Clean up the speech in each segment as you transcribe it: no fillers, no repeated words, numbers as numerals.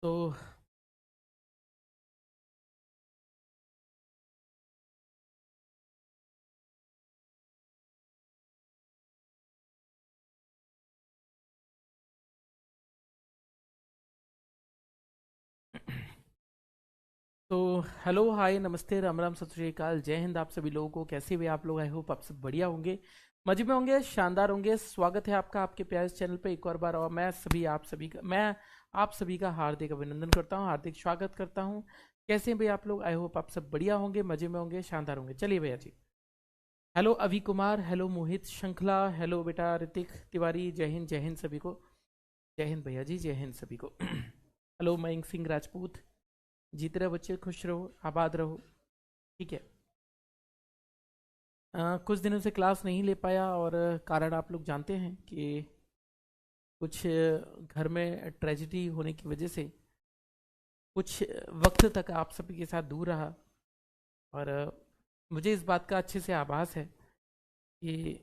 तो तो hello hi नमस्ते राम राम सत श्री अकाल जय हिंद आप सभी लोगों को। कैसे भी आप लोग, आई होप आप सब बढ़िया होंगे, मजे में होंगे, शानदार होंगे। स्वागत है आपका आपके प्यारे इस चैनल पे एक और बार। और मैं आप सभी का हार्दिक अभिनंदन करता हूँ, हार्दिक स्वागत करता हूँ। कैसे हैं भाई आप लोग? आई होप आप सब बढ़िया होंगे, मजे में होंगे, शानदार होंगे। चलिए भैया जी। हेलो अभी कुमार, हेलो मोहित श्रृंखला, हेलो बेटा ऋतिक तिवारी, जय हिंद सभी को। जय हिंद भैया जी, जय हिंद सभी को। हेलो मयंक सिंह राजपूत, जीते रहो बच्चे, खुश रहो, आबाद रहो। ठीक है। कुछ दिनों से क्लास नहीं ले पाया और कारण आप लोग जानते हैं कि कुछ घर में ट्रेजिडी होने की वजह से कुछ वक्त तक आप सभी के साथ दूर रहा। और मुझे इस बात का अच्छे से आभास है कि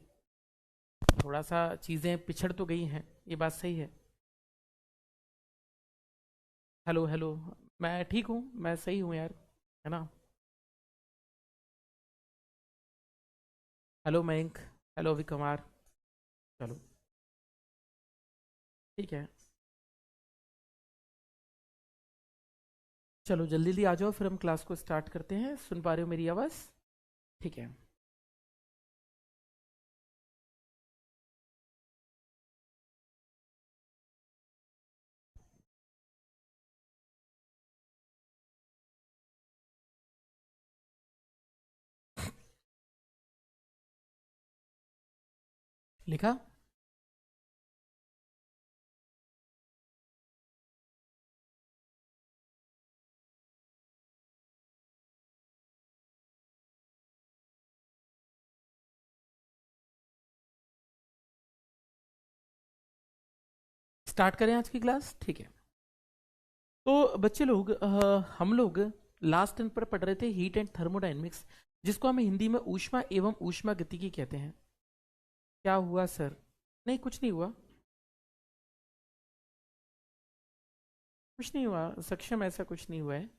थोड़ा सा चीज़ें पिछड़ तो गई हैं, ये बात सही है। हेलो हेलो, मैं ठीक हूँ, मैं सही हूँ यार, है ना। हेलो मयंक, हेलो अभी कुमार। चलो ठीक है, चलो जल्दी जल्दी आ जाओ, फिर हम क्लास को स्टार्ट करते हैं। सुन पा रहे हो मेरी आवाज़? ठीक है। लिखा? स्टार्ट करें आज की क्लास? ठीक है। तो बच्चे लोग, हम लोग लास्ट टाइम पर पढ़ रहे थे हीट एंड थर्मोडायनेमिक्स, जिसको हम हिंदी में ऊष्मा एवं ऊष्मा गतिकी कहते हैं। क्या हुआ सर? नहीं, कुछ नहीं हुआ, कुछ नहीं हुआ सक्षम, ऐसा कुछ नहीं हुआ है।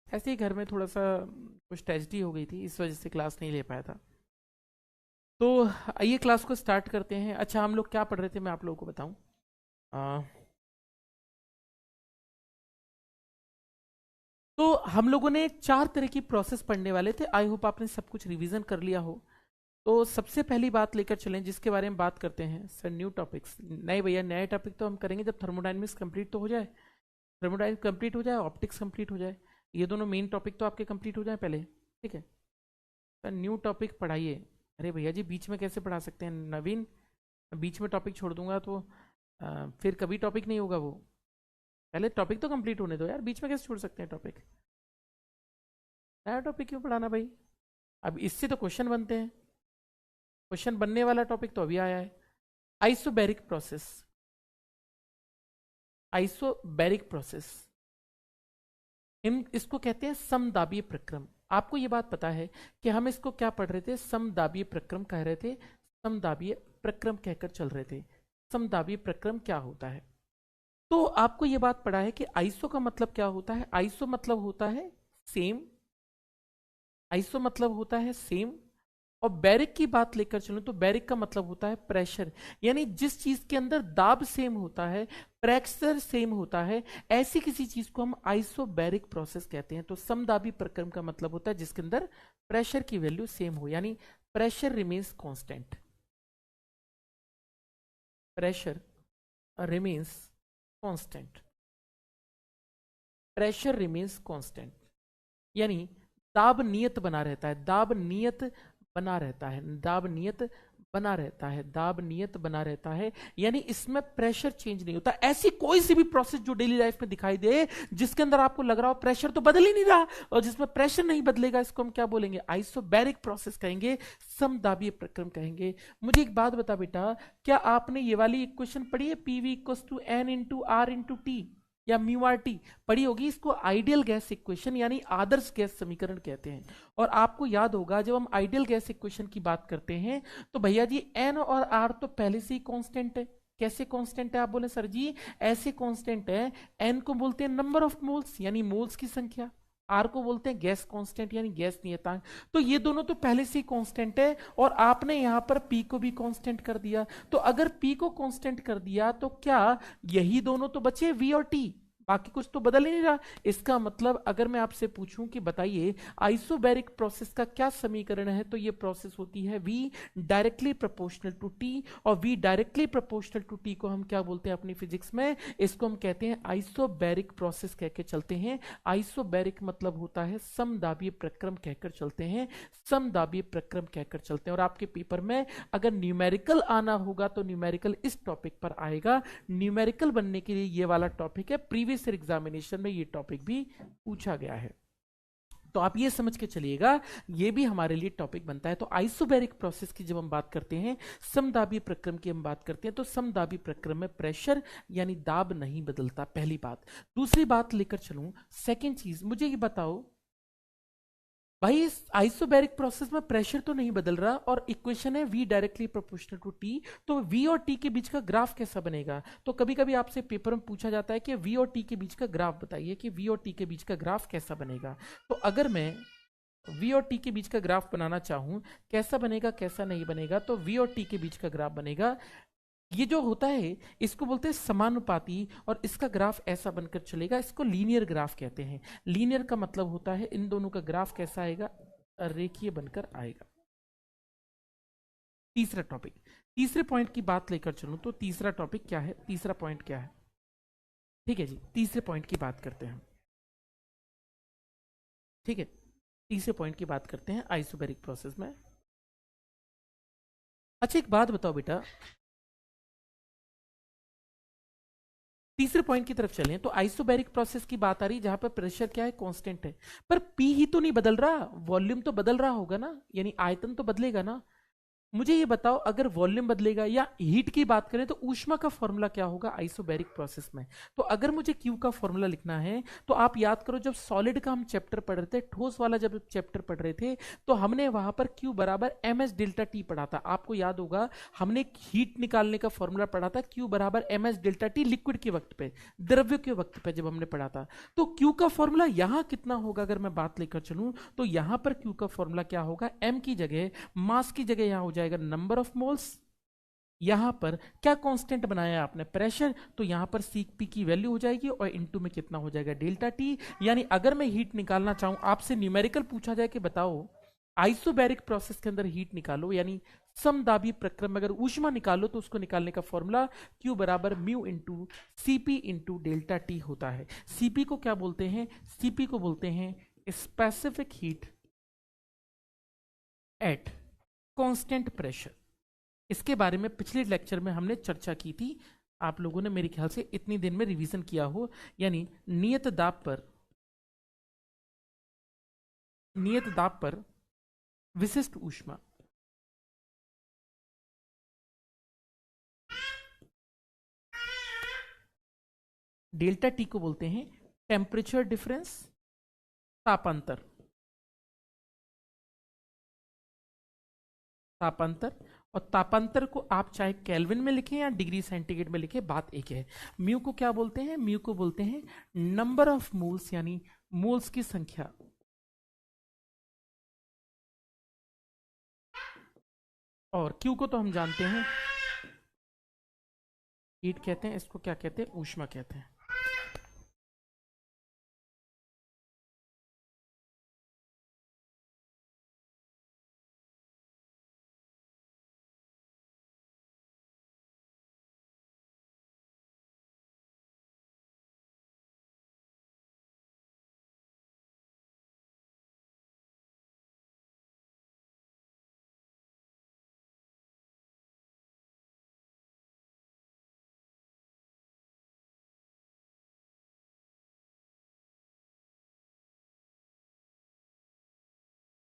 ऐसे ही घर में थोड़ा सा कुछ ट्रेजिडी हो गई थी, इस वजह से क्लास नहीं ले पाया था। तो आइए क्लास को स्टार्ट करते हैं। अच्छा, हम लोग क्या पढ़ रहे थे मैं आप लोगों को बताऊं। अ, तो हम लोगों ने चार तरह की प्रोसेस पढ़ने वाले थे। आई होप आपने सब कुछ रिवीजन कर लिया हो। तो सबसे पहली बात लेकर चलें जिसके बारे में बात करते हैं सर, न्यू टॉपिक्स। नहीं भैया, नए टॉपिक तो हम करेंगे जब थर्मोडायनेमिक्स कंप्लीट तो हो जाए, थर्मोडायनेमिक्स कंप्लीट हो जाए, ऑप्टिक्स कंप्लीट हो जाए। ये दोनों मेन टॉपिक तो आपके कंप्लीट हो जाए पहले। ठीक है सर, न्यू टॉपिक पढ़ाइए। अरे भैया जी, बीच में कैसे पढ़ा सकते हैं नवीन? बीच में टॉपिक छोड़ दूंगा तो फिर कभी टॉपिक नहीं होगा वो। पहले टॉपिक तो कंप्लीट होने दो यार, बीच में कैसे छोड़ सकते हैं टॉपिक? नया टॉपिक क्यों पढ़ाना भाई? अब इससे तो क्वेश्चन बनते हैं, क्वेश्चन बनने वाला टॉपिक तो अभी आया है। आइसोबैरिक प्रोसेस, आइसोबैरिक प्रोसेस, इन इसको कहते हैं समदाबीय प्रक्रम। आपको ये बात पता है कि हम इसको क्या पढ़ रहे थे? समदाबीय प्रक्रम कह रहे थे, समदाबीय प्रक्रम कहकर चल रहे थे। समदाबीय प्रक्रम क्या होता है? तो आपको ये बात पता है कि आइसो का मतलब क्या होता है? आइसो मतलब होता है सेम, आइसो मतलब होता है सेम। और बैरिक की बात लेकर चलूं तो बैरिक का मतलब होता है प्रेशर। यानी जिस चीज के अंदर दाब सेम होता है, प्रेशर सेम होता है, ऐसी किसी चीज को हम आइसोबैरिक प्रोसेस कहते हैं। तो समदाबी प्रक्रम का मतलब होता है जिसके अंदर प्रेशर की वैल्यू सेम हो, यानी pressure remains constant, pressure remains constant, pressure remains constant, यानी दाब नियत बना रहता है, दाब नियत बना रहता है, दाब नियत बना रहता है, दाब नियत बना रहता है। यानी इसमें प्रेशर चेंज नहीं होता। ऐसी कोई सी भी प्रोसेस जो डेली लाइफ में दिखाई दे जिसके अंदर आपको लग रहा हो प्रेशर तो बदल ही नहीं रहा, और जिसमें प्रेशर नहीं बदलेगा, इसको हम क्या बोलेंगे? आइसोबैरिक प्रोसेस कहेंगे, समदाबीय प्रक्रम कहेंगे। मुझे एक बात बता बेटा, क्या आपने ये वाली इक्वेशन पढ़ी है, PV equals to N into R into T या म्यू आर टी? पढ़ी होगी। इसको आइडियल गैस इक्वेशन यानी आदर्श गैस समीकरण कहते हैं। और आपको याद होगा जब हम आइडियल गैस इक्वेशन की बात करते हैं तो भैया जी एन और आर तो पहले से ही कांस्टेंट है, कैसे कांस्टेंट है? आप बोले सर जी ऐसे कांस्टेंट है, n को बोलते हैं नंबर ऑफ मोल्स यानी मोल्स की संख्या, r को बोलते हैं गैस कांस्टेंट यानी गैस नियतांक। तो ये दोनों तो पहले से ही कांस्टेंट है और आपने यहां पर p को भी कांस्टेंट कर दिया। तो अगर p को कांस्टेंट कर दिया तो क्या यही दोनों तो बचे v और t, बाकी कुछ तो बदल ही नहीं रहा। इसका मतलब अगर मैं आपसे पूछूं कि बताइए आइसोबैरिक प्रोसेस का क्या समीकरण है, तो ये प्रोसेस होती है V directly proportional to T, और V directly proportional to T को हम क्या बोलते हैं अपनी फिजिक्स में? इसको हम कहते हैं आइसोबैरिक प्रोसेस कह के चलते हैं। आइसोबैरिक मतलब होता है समदाबीय प्रक्रम कहकर चलते हैं, समदाबीय प्रक्रम कहकर चलते हैं। और आपके पेपर में अगर न्यूमेरिकल आना होगा तो न्यूमेरिकल इस टॉपिक पर आएगा। न्यूमेरिकल बनने के लिए ये वाला टॉपिक है, प्रीवियस एग्जामिनेशन में ये टॉपिक भी पूछा गया है, तो आप ये समझ के चलिएगा ये भी हमारे लिए टॉपिक बनता है। तो आइसोबैरिक प्रोसेस की जब हम बात करते हैं, समदाबी प्रक्रम की हम बात करते हैं, तो समदाबी प्रक्रम में प्रेशर यानी दाब नहीं बदलता, पहली बात। दूसरी बात लेकर चलूं, सेकंड चीज मुझे ये बताओ भाई इस आइसोबैरिक प्रोसेस में प्रेशर तो नहीं बदल रहा और इक्वेशन है V directly proportional to T, तो V और T के बीच का ग्राफ कैसा बनेगा? तो कभी कभी आपसे पेपर में पूछा जाता है कि V और T के बीच का ग्राफ बताइए कि V और T के बीच का ग्राफ कैसा बनेगा। तो अगर मैं V और T के बीच का ग्राफ बनाना चाहूं, कैसा बनेगा कैसा नहीं बनेगा? तो V और T के बीच का ग्राफ बनेगा, ये जो होता है इसको बोलते हैं समानुपाती, और इसका ग्राफ ऐसा बनकर चलेगा, इसको लीनियर ग्राफ कहते हैं। लीनियर का मतलब होता है इन दोनों का ग्राफ कैसा आएगा? रेखीय बनकर आएगा। तीसरा टॉपिक, तीसरे पॉइंट की बात लेकर चलूं तो तीसरा टॉपिक क्या है, तीसरा पॉइंट क्या है? ठीक है जी, तीसरे पॉइंट की बात करते हैं। ठीक है, तीसरे पॉइंट की बात करते हैं आइसोबैरिक प्रोसेस में। अच्छा एक बात बताओ बेटा, तीसरे पॉइंट की तरफ चलें तो आइसोबैरिक प्रोसेस की बात आ रही जहां पर प्रेशर क्या है? कांस्टेंट है, पर पी ही तो नहीं बदल रहा, वॉल्यूम तो बदल रहा होगा ना, यानी आयतन तो बदलेगा ना। मुझे ये बताओ अगर वॉल्यूम बदलेगा या हीट की बात करें तो ऊष्मा का फॉर्मूला क्या होगा आइसोबैरिक प्रोसेस में? तो अगर मुझे क्यू का फॉर्मूला लिखना है तो आप याद करो जब सॉलिड का हम चैप्टर पढ़ रहे थे, ठोस वाला जब चैप्टर पढ़ रहे थे, तो हमने वहां पर क्यू बराबर एम एस डेल्टा टी पढ़ा था। आपको याद होगा हमने हीट निकालने का फॉर्मूला पढ़ा था क्यू बराबर M S delta T, liquid के वक्त पे, द्रव्य के वक्त पे जब हमने पढ़ा था। तो क्यू का फॉर्मूला यहां कितना होगा अगर मैं बात लेकर चलूं तो यहां पर क्यू का फॉर्मूला क्या होगा? एम की जगह, मास की जगह यहां हो जाएगा नंबर ऑफ मोल्स। यहां पर क्या कांस्टेंट बनाया आपने? प्रेशर, तो यहां पर सी पी की वैल्यू हो जाएगी और इनटू में कितना हो जाएगा? Delta T. यानी अगर मैं हीट निकालना चाहूं, आपसे न्यूमेरिकल पूछा जाए कि बताओ आइसोबैरिक प्रोसेस के अंदर हीट निकालो, यानी समदाबी प्रक्रम में अगर ऊष्मा निकालो तो उसको निकालने का फॉर्मूला Q बराबर mu into CP into delta T होता है। सीपी को क्या बोलते हैं? सीपी को बोलते हैं specific heat at constant pressure. इसके बारे में पिछले लेक्चर में हमने चर्चा की थी, आप लोगों ने मेरे ख्याल से इतनी दिन में रिवीजन किया हो। यानी नियत दाब पर विशिष्ट ऊष्मा, डेल्टा टी को बोलते हैं टेम्परेचर डिफरेंस, तापांतर। तापांतर, और तापांतर को आप चाहे केल्विन में लिखें या डिग्री सेंटीग्रेड में लिखें, बात एक है। म्यू को क्या बोलते हैं? म्यू को बोलते हैं नंबर ऑफ मोल्स, यानी मोल्स की संख्या। और क्यू को तो हम जानते हैं हीट कहते हैं, इसको क्या कहते हैं? ऊष्मा कहते हैं।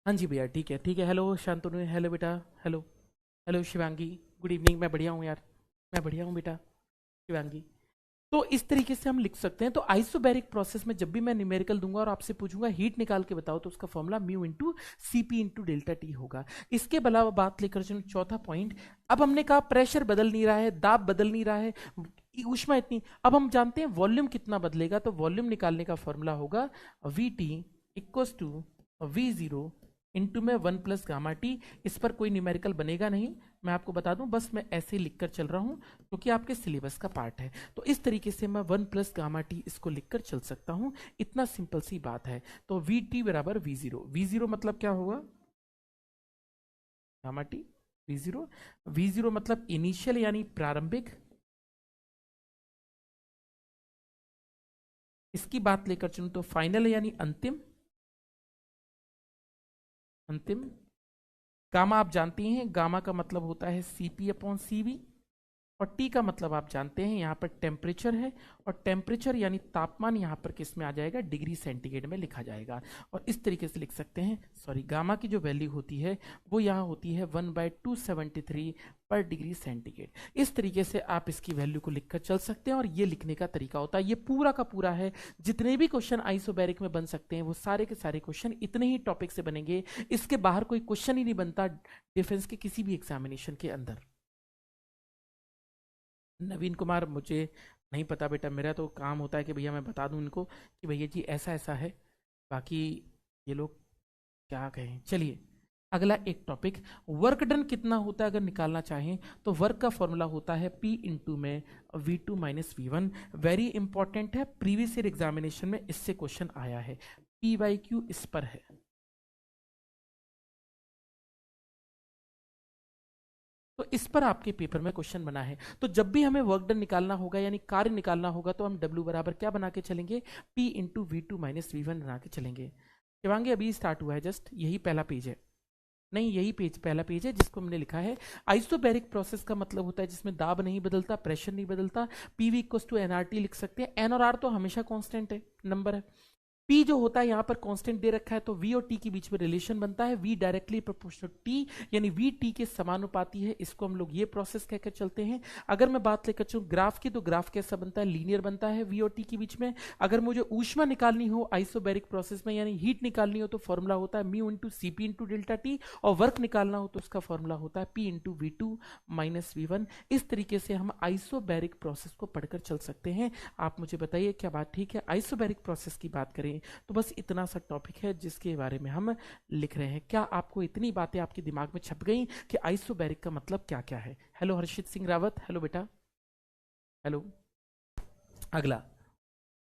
हाँ जी भैया, ठीक है ठीक है। हेलो शांतनु, हेलो बेटा, hello. Hello Shivangi, good evening. मैं बढ़िया हूँ यार, मैं बढ़िया हूँ बेटा शिवांगी। तो इस तरीके से हम लिख सकते हैं। तो आइसोबैरिक प्रोसेस में जब भी मैं न्यूमेरिकल दूंगा और आपसे पूछूंगा हीट निकाल के बताओ, तो उसका formula mu into CP into delta T होगा। इसके अलावा बात लेकर चलो चौथा पॉइंट। अब हमने कहा प्रेशर बदल नहीं रहा है, दाब बदल नहीं रहा है, ऊष्मा इतनी। अब हम जानते हैं वॉल्यूम कितना बदलेगा, तो वॉल्यूम निकालने का फॉर्मूला होगा V T equals to V zero into में 1 प्लस गामा टी। इस पर कोई न्यूमेरिकल बनेगा नहीं, मैं आपको बता दूं, बस मैं ऐसे ही लिखकर चल रहा हूं क्योंकि आपके सिलेबस का पार्ट है। तो इस तरीके से मैं 1 प्लस गामा टी इसको लिखकर चल सकता हूं, इतना सिंपल सी बात है। तो वी टी बराबर वी जीरो, वी जीरो मतलब क्या होगा, gamma T V zero, we zero मतलब इनिशियल यानी प्रारंभिक। इसकी बात लेकर चलूं तो फाइनल यानी अंतिम, अंतिम। गामा आप जानती हैं, गामा का मतलब होता है सीपी अपॉन सीवी, और टी का मतलब आप जानते हैं यहाँ पर टेम्परेचर है, और टेम्परेचर यानी तापमान यहाँ पर किस में आ जाएगा, डिग्री सेंटीग्रेड में लिखा जाएगा। और इस तरीके से लिख सकते हैं, सॉरी, गामा की जो वैल्यू होती है वो यहाँ होती है 1/273 पर डिग्री सेंटीग्रेड। इस तरीके से आप इसकी वैल्यू को लिखकर चल सकते हैं, और ये लिखने का तरीका होता है। ये पूरा का पूरा है, जितने भी क्वेश्चन आइसोबैरिक में बन सकते हैं वो सारे के सारे क्वेश्चन इतने ही टॉपिक से बनेंगे। इसके बाहर कोई क्वेश्चन ही नहीं बनता डिफेंस के किसी भी एग्जामिनेशन के अंदर। नवीन कुमार, मुझे नहीं पता बेटा, मेरा तो काम होता है कि भैया मैं बता दूं इनको कि भैया जी ऐसा ऐसा है, बाकी ये लोग क्या कहें। चलिए अगला एक टॉपिक, वर्क डन कितना होता है अगर निकालना चाहें तो वर्क का फॉर्मूला होता है P इंटू में V2 minus V1। Very important है, प्रीवियस ईयर एग्जामिनेशन में इससे क्वेश्चन आया है, PYQ इस पर है। तो इस पर आपके पेपर में क्वेश्चन बना है। तो जब भी हमें वर्क डन निकालना होगा यानी कार्य निकालना होगा, तो हम W बराबर क्या बना के चलेंगे, P into V2 minus V1 बना के चलेंगे। शिवांगी अभी स्टार्ट हुआ है, जस्ट यही पहला पेज है, नहीं यही पेज पहला पेज है जिसको हमने लिखा है। आइसोबैरिक प्रोसेस का मतलब होता है जिसमें दाब नहीं बदलता, प्रेशर नहीं बदलता। PV इक्वल्स टू NRT लिख सकते हैं, N और R तो हमेशा कांस्टेंट है, नंबर है। P जो होता है यहाँ पर कांस्टेंट दे रखा है, तो V और T के बीच में रिलेशन बनता है, V डायरेक्टली प्रोपोर्शनल T, यानी V T के समानुपाती है। इसको हम लोग ये प्रोसेस कहकर चलते हैं। अगर मैं बात लेकर चलूं ग्राफ की, तो ग्राफ कैसा बनता है, लीनियर बनता है V और T के बीच में। अगर मुझे ऊष्मा निकालनी हो आइसोबैरिक प्रोसेस में यानी हीट निकालनी हो, तो फॉर्मूला होता है mu into CP into delta T, और वर्क निकालना हो तो उसका फॉर्मूला होता है P into V2 minus V1। इस तरीके से हम आइसोबैरिक प्रोसेस को पढ़कर चल सकते हैं। आप मुझे बताइए क्या बात ठीक है। आइसोबैरिक प्रोसेस की बात करें तो बस इतना सा टॉपिक है जिसके बारे में हम लिख रहे हैं। क्या आपको इतनी बातें आपके दिमाग में छप गई कि आइसोबैरिक का मतलब क्या क्या है। हेलो हर्षित सिंह रावत, हेलो बेटा, हेलो। अगला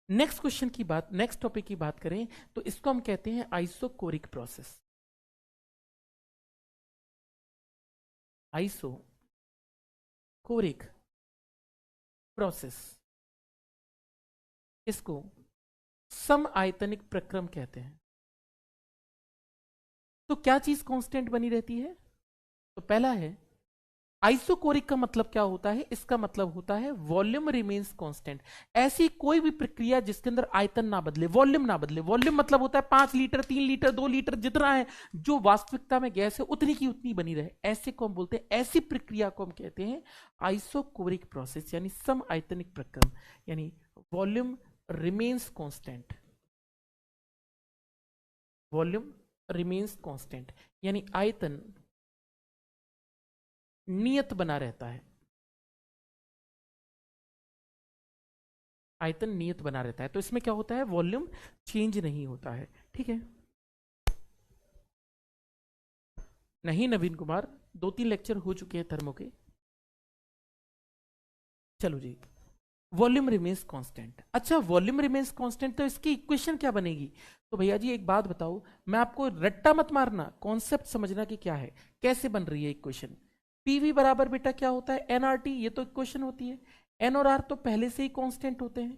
नेक्स्ट क्वेश्चन की बात, नेक्स्ट टॉपिक की बात करें तो इसको हम कहते हैं आइसोकोरिक प्रोसेस। आइसोकोरिक प्रोसेस, इसको समआयतनिक प्रक्रम कहते हैं। तो क्या चीज कांस्टेंट बनी रहती है, तो पहला है आइसोकोरिक का मतलब क्या होता है, इसका मतलब होता है वॉल्यूम रिमेन्स कांस्टेंट। ऐसी कोई भी प्रक्रिया जिसके अंदर आयतन ना बदले, वॉल्यूम ना बदले। वॉल्यूम मतलब होता है 5 लीटर 3 लीटर 2 लीटर जितना है, जो वास्तविकता में गैस है उतनी की उतनी बनी रहे, ऐसे को हम बोलते हैं, ऐसी प्रक्रिया को हम कहते हैं आइसोकोरिक प्रोसेस, यानी समआयतनिक प्रक्रम, यानी volume remains constant, volume remains constant, यानी आयतन नियत बना रहता है, आयतन नियत बना रहता है। तो इसमें क्या होता है, वॉल्यूम चेंज नहीं होता है, ठीक है। नहीं नवीन कुमार, 2-3 लेक्चर हो चुके हैं थर्मो के। चलो जी, वॉल्यूम रिमेन्स कांस्टेंट। अच्छा, वॉल्यूम रिमेन्स कांस्टेंट, तो इसकी इक्वेशन क्या बनेगी। तो भैया जी एक बात बताओ, मैं आपको रट्टा मत मारना, कॉन्सेप्ट समझना कि क्या है, कैसे बन रही है इक्वेशन। पीवी बराबर बेटा क्या होता है, एनआरटी, ये तो इक्वेशन होती है। एन और आर तो पहले से ही कांस्टेंट होते हैं।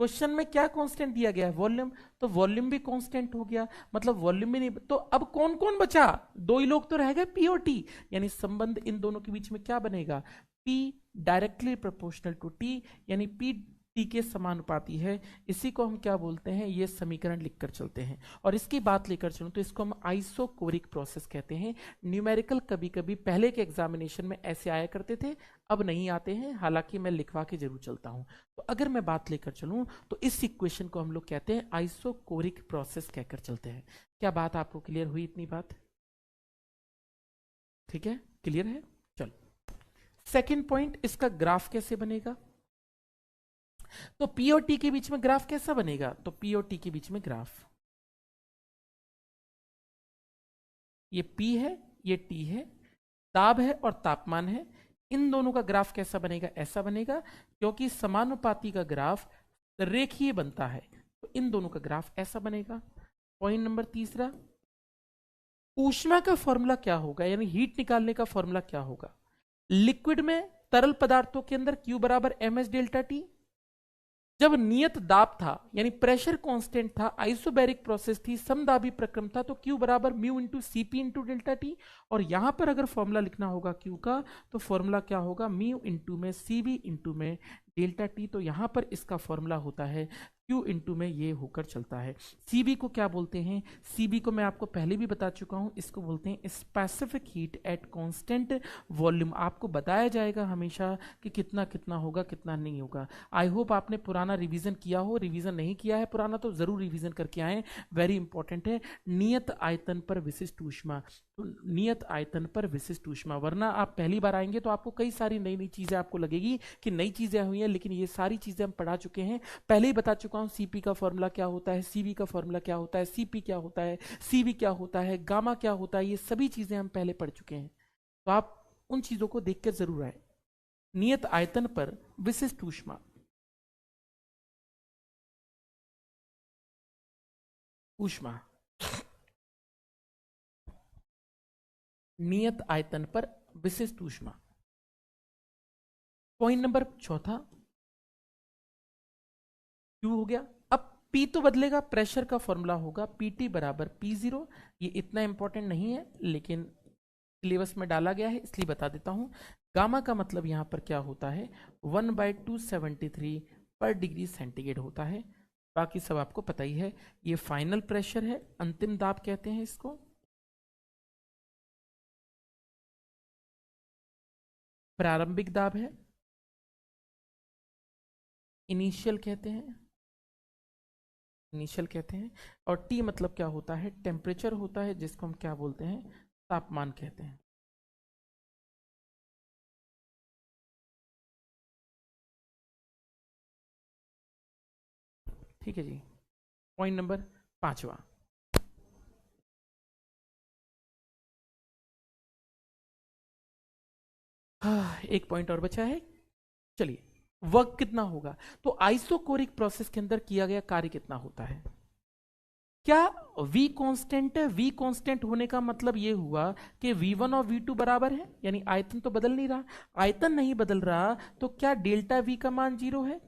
क्वेश्चन में क्या कांस्टेंट दिया गया है, वॉल्यूम, तो वॉल्यूम भी कांस्टेंट हो गया, मतलब वॉल्यूम भी नहीं। तो अब कौन कौन बचा, दो ही लोग तो रह गए, पी और टी, यानी संबंध इन दोनों के बीच में क्या बनेगा, P directly proportional to T, यानी P टी के समानुपाती है, इसी को हम क्या बोलते हैं, ये समीकरण लिखकर चलते हैं। और इसकी बात लेकर चलूं तो इसको हम आइसोकोरिक प्रोसेस कहते हैं। न्यूमेरिकल कभी कभी पहले के एग्जामिनेशन में ऐसे आया करते थे, अब नहीं आते हैं, हालांकि मैं लिखवा के जरूर चलता हूं। तो अगर मैं बात लेकर चलूं तो इस इक्वेशन को हम लोग कहते हैं आइसोकोरिक प्रोसेस कहकर चलते हैं। क्या बात आपको क्लियर हुई इतनी बात? ठीक है, क्लियर है। चलो सेकंड पॉइंट, इसका ग्राफ कैसे बनेगा। तो पी और टी के बीच में ग्राफ कैसा बनेगा, तो पी और टी के बीच में ग्राफ, ये पी है ये टी है, दाब है और तापमान है, इन दोनों का ग्राफ कैसा बनेगा, ऐसा बनेगा, क्योंकि समानुपाती का ग्राफ रेखीय बनता है, तो इन दोनों का ग्राफ ऐसा बनेगा। पॉइंट नंबर तीसरा, ऊष्मा का फॉर्मूला क्या होगा, यानी हीट निकालने का फॉर्मूला क्या होगा। लिक्विड में तरल पदार्थों के अंदर Q बराबर mh डेल्टा टी, जब नियत दाब था यानी प्रेशर कांस्टेंट था, आइसोबैरिक प्रोसेस थी, समदाबी प्रक्रम था, तो Q बराबर mu into Cp into delta T. और यहां पर अगर फॉर्मूला लिखना होगा Q का, तो फॉर्मूला क्या होगा, म्यू इंटू में Cv इंटू में डेल्टा टी। तो यहां पर इसका फॉर्मूला होता है Q इंटू में ये होकर चलता है। Cb को क्या बोलते हैं, Cb को मैं आपको पहले भी बता चुका हूं, इसको बोलते हैं specific heat at constant volume. आपको बताया जाएगा हमेशा कि कितना कितना होगा कितना नहीं होगा। आई होप आपने पुराना रिवीजन किया हो, रिवीजन नहीं किया है पुराना तो जरूर रिवीजन करके आए, वेरी इंपॉर्टेंट है। नियत आयतन पर विशिष्ट ऊष्मा, तो नियत आयतन पर विशिष्ट ऊष्मा, वरना आप पहली बार आएंगे तो आपको कई सारी नई नई चीजें आपको लगेगी कि नई चीजें हुई हैं, लेकिन ये सारी चीजें हम पढ़ा चुके हैं, पहले ही बता चुका हूं। Cp का फॉर्मूला क्या होता है, Cv का फॉर्मूला क्या होता है, Cp क्या होता है, Cv क्या होता है, गामा क्या होता है, ये सभी चीजें हम पहले पढ़ चुके हैं। तो आप उन चीजों को देख कर जरूर आए। नियत आयतन पर विशिष्ट ऊष्मा, ऊष्मा नियत आयतन पर विशिष्ट ऊष्मा। पॉइंट नंबर चौथा Q हो गया। अब P तो बदलेगा, प्रेशर का फॉर्मूला होगा Pt बराबर P0। ये इतना इंपॉर्टेंट नहीं है लेकिन सिलेबस में डाला गया है इसलिए बता देता हूं। गामा का मतलब यहां पर क्या होता है, 1/273 पर डिग्री सेंटीग्रेड होता है। बाकी सब आपको पता ही है। ये फाइनल प्रेशर है, अंतिम दाब कहते हैं इसको। प्रारंभिक दाब है, इनिशियल कहते हैं, इनिशियल कहते हैं। और टी मतलब क्या होता है, टेम्परेचर होता है, जिसको हम क्या बोलते हैं, तापमान कहते हैं। ठीक है जी। पॉइंट नंबर 5वां, एक पॉइंट और बचा है। चलिए, वर्क कितना होगा, तो आइसोकोरिक प्रोसेस के अंदर किया गया कार्य कितना होता है। क्या V कांस्टेंट है, V कांस्टेंट होने का मतलब ये हुआ कि V1 और V2 बराबर है, यानी आयतन तो बदल नहीं रहा। आयतन नहीं बदल रहा तो क्या डेल्टा V का मान 0 है,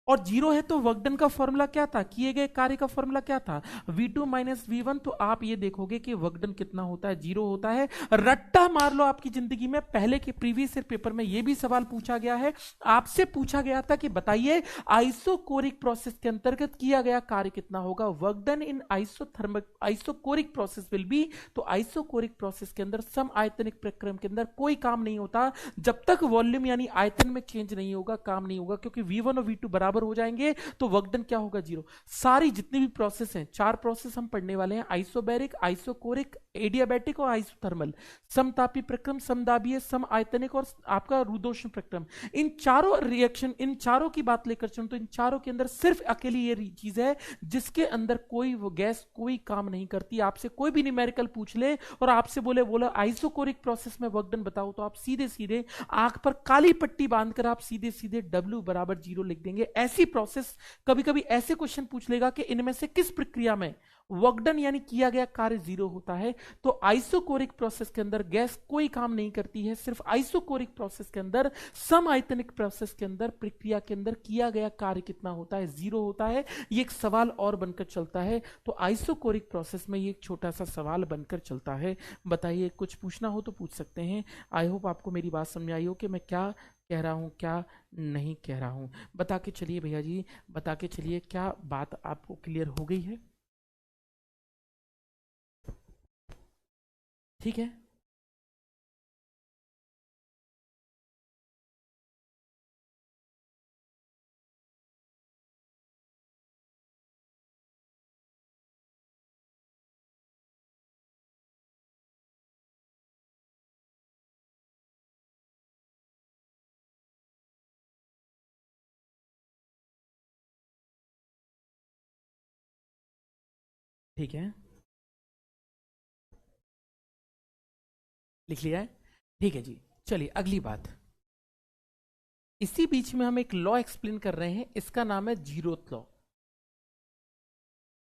और 0 है तो वर्क डन का फॉर्मूला क्या था, किए गए कार्य का फॉर्मूला क्या था, V2 माइनस V1। तो आप ये देखोगे कि वर्क डन कितना होता है, 0 होता है। रट्टा मार लो आपकी जिंदगी में, पहले के प्रीवियस ईयर पेपर में ये भी सवाल पूछा गया है, आपसे पूछा गया था कि बताइए आइसोकोरिक प्रोसेस के अंतर्गत किया गया कार्य कितना होगा। Work done in isochoric process will be, तो आइसोकोरिक प्रोसेस के अंदर सम आयतनिक प्रक्रम के अंदर कोई काम नहीं होता जब तक वॉल्यूम यानी आयतन में चेंज नहीं होगा, काम नहीं होगा, क्योंकि V1 और V2 बराबर हो जाएंगे तो वर्क डन क्या होगा, 0। सारी जितनी भी प्रोसेस हैं, 4 प्रोसेस हम पढ़ने वाले हैं, आइसोबैरिक, आइसोकोरिक, एडियाबैटिक और आइसोथर्मल। समतापी प्रक्रम, समदाबीय, सम आयतनिक और आपका रुद्धोष्ण प्रक्रम। इन चारों रिएक्शन, इन चारों की बात लेकर चलूं तो इन चारों के अंदर सिर्फ अकेली ये चीज है जिसके अंदर कोई वो गैस कोई काम नहीं करती। आपसे कोई भी न्यूमेरिकल पूछ ले और आपसे बोला आइसोकोरिक प्रोसेस में वर्क डन बताओ, तो आप सीधे सीधे आंख पर काली पट्टी बांधकर आप सीधे सीधे W बराबर 0 लिख देंगे। ऐसी प्रोसेस, कभी कभी ऐसे क्वेश्चन पूछ लेगा कि इनमें से किस प्रक्रिया में वर्क डन यानी किया गया कार्य 0 होता है। तो आइसोकोरिक प्रोसेस के अंदर गैस कोई काम नहीं करती है, सिर्फ आइसोकोरिक प्रोसेस के अंदर, सम आयतनिक प्रोसेस के अंदर, प्रक्रिया के अंदर किया गया कार्य कितना होता है, 0 होता है। ये एक सवाल और बनकर चलता है। तो आइसोकोरिक प्रोसेस में ये एक छोटा सा सवाल बनकर चलता है। बताइए, कुछ पूछना हो तो पूछ सकते हैं। आई होप आपको मेरी बात समझ आई हो कि मैं क्या कह रहा हूं, क्या नहीं कह रहा हूं? बता के चलिए भैया जी, बता के चलिए, क्या बात आपको क्लियर हो गई है? ठीक है। ठीक है, लिख लिया है? ठीक है जी। चलिए अगली बात, इसी बीच में हम एक लॉ एक्सप्लेन कर रहे हैं, इसका नाम है जीरोथ लॉ।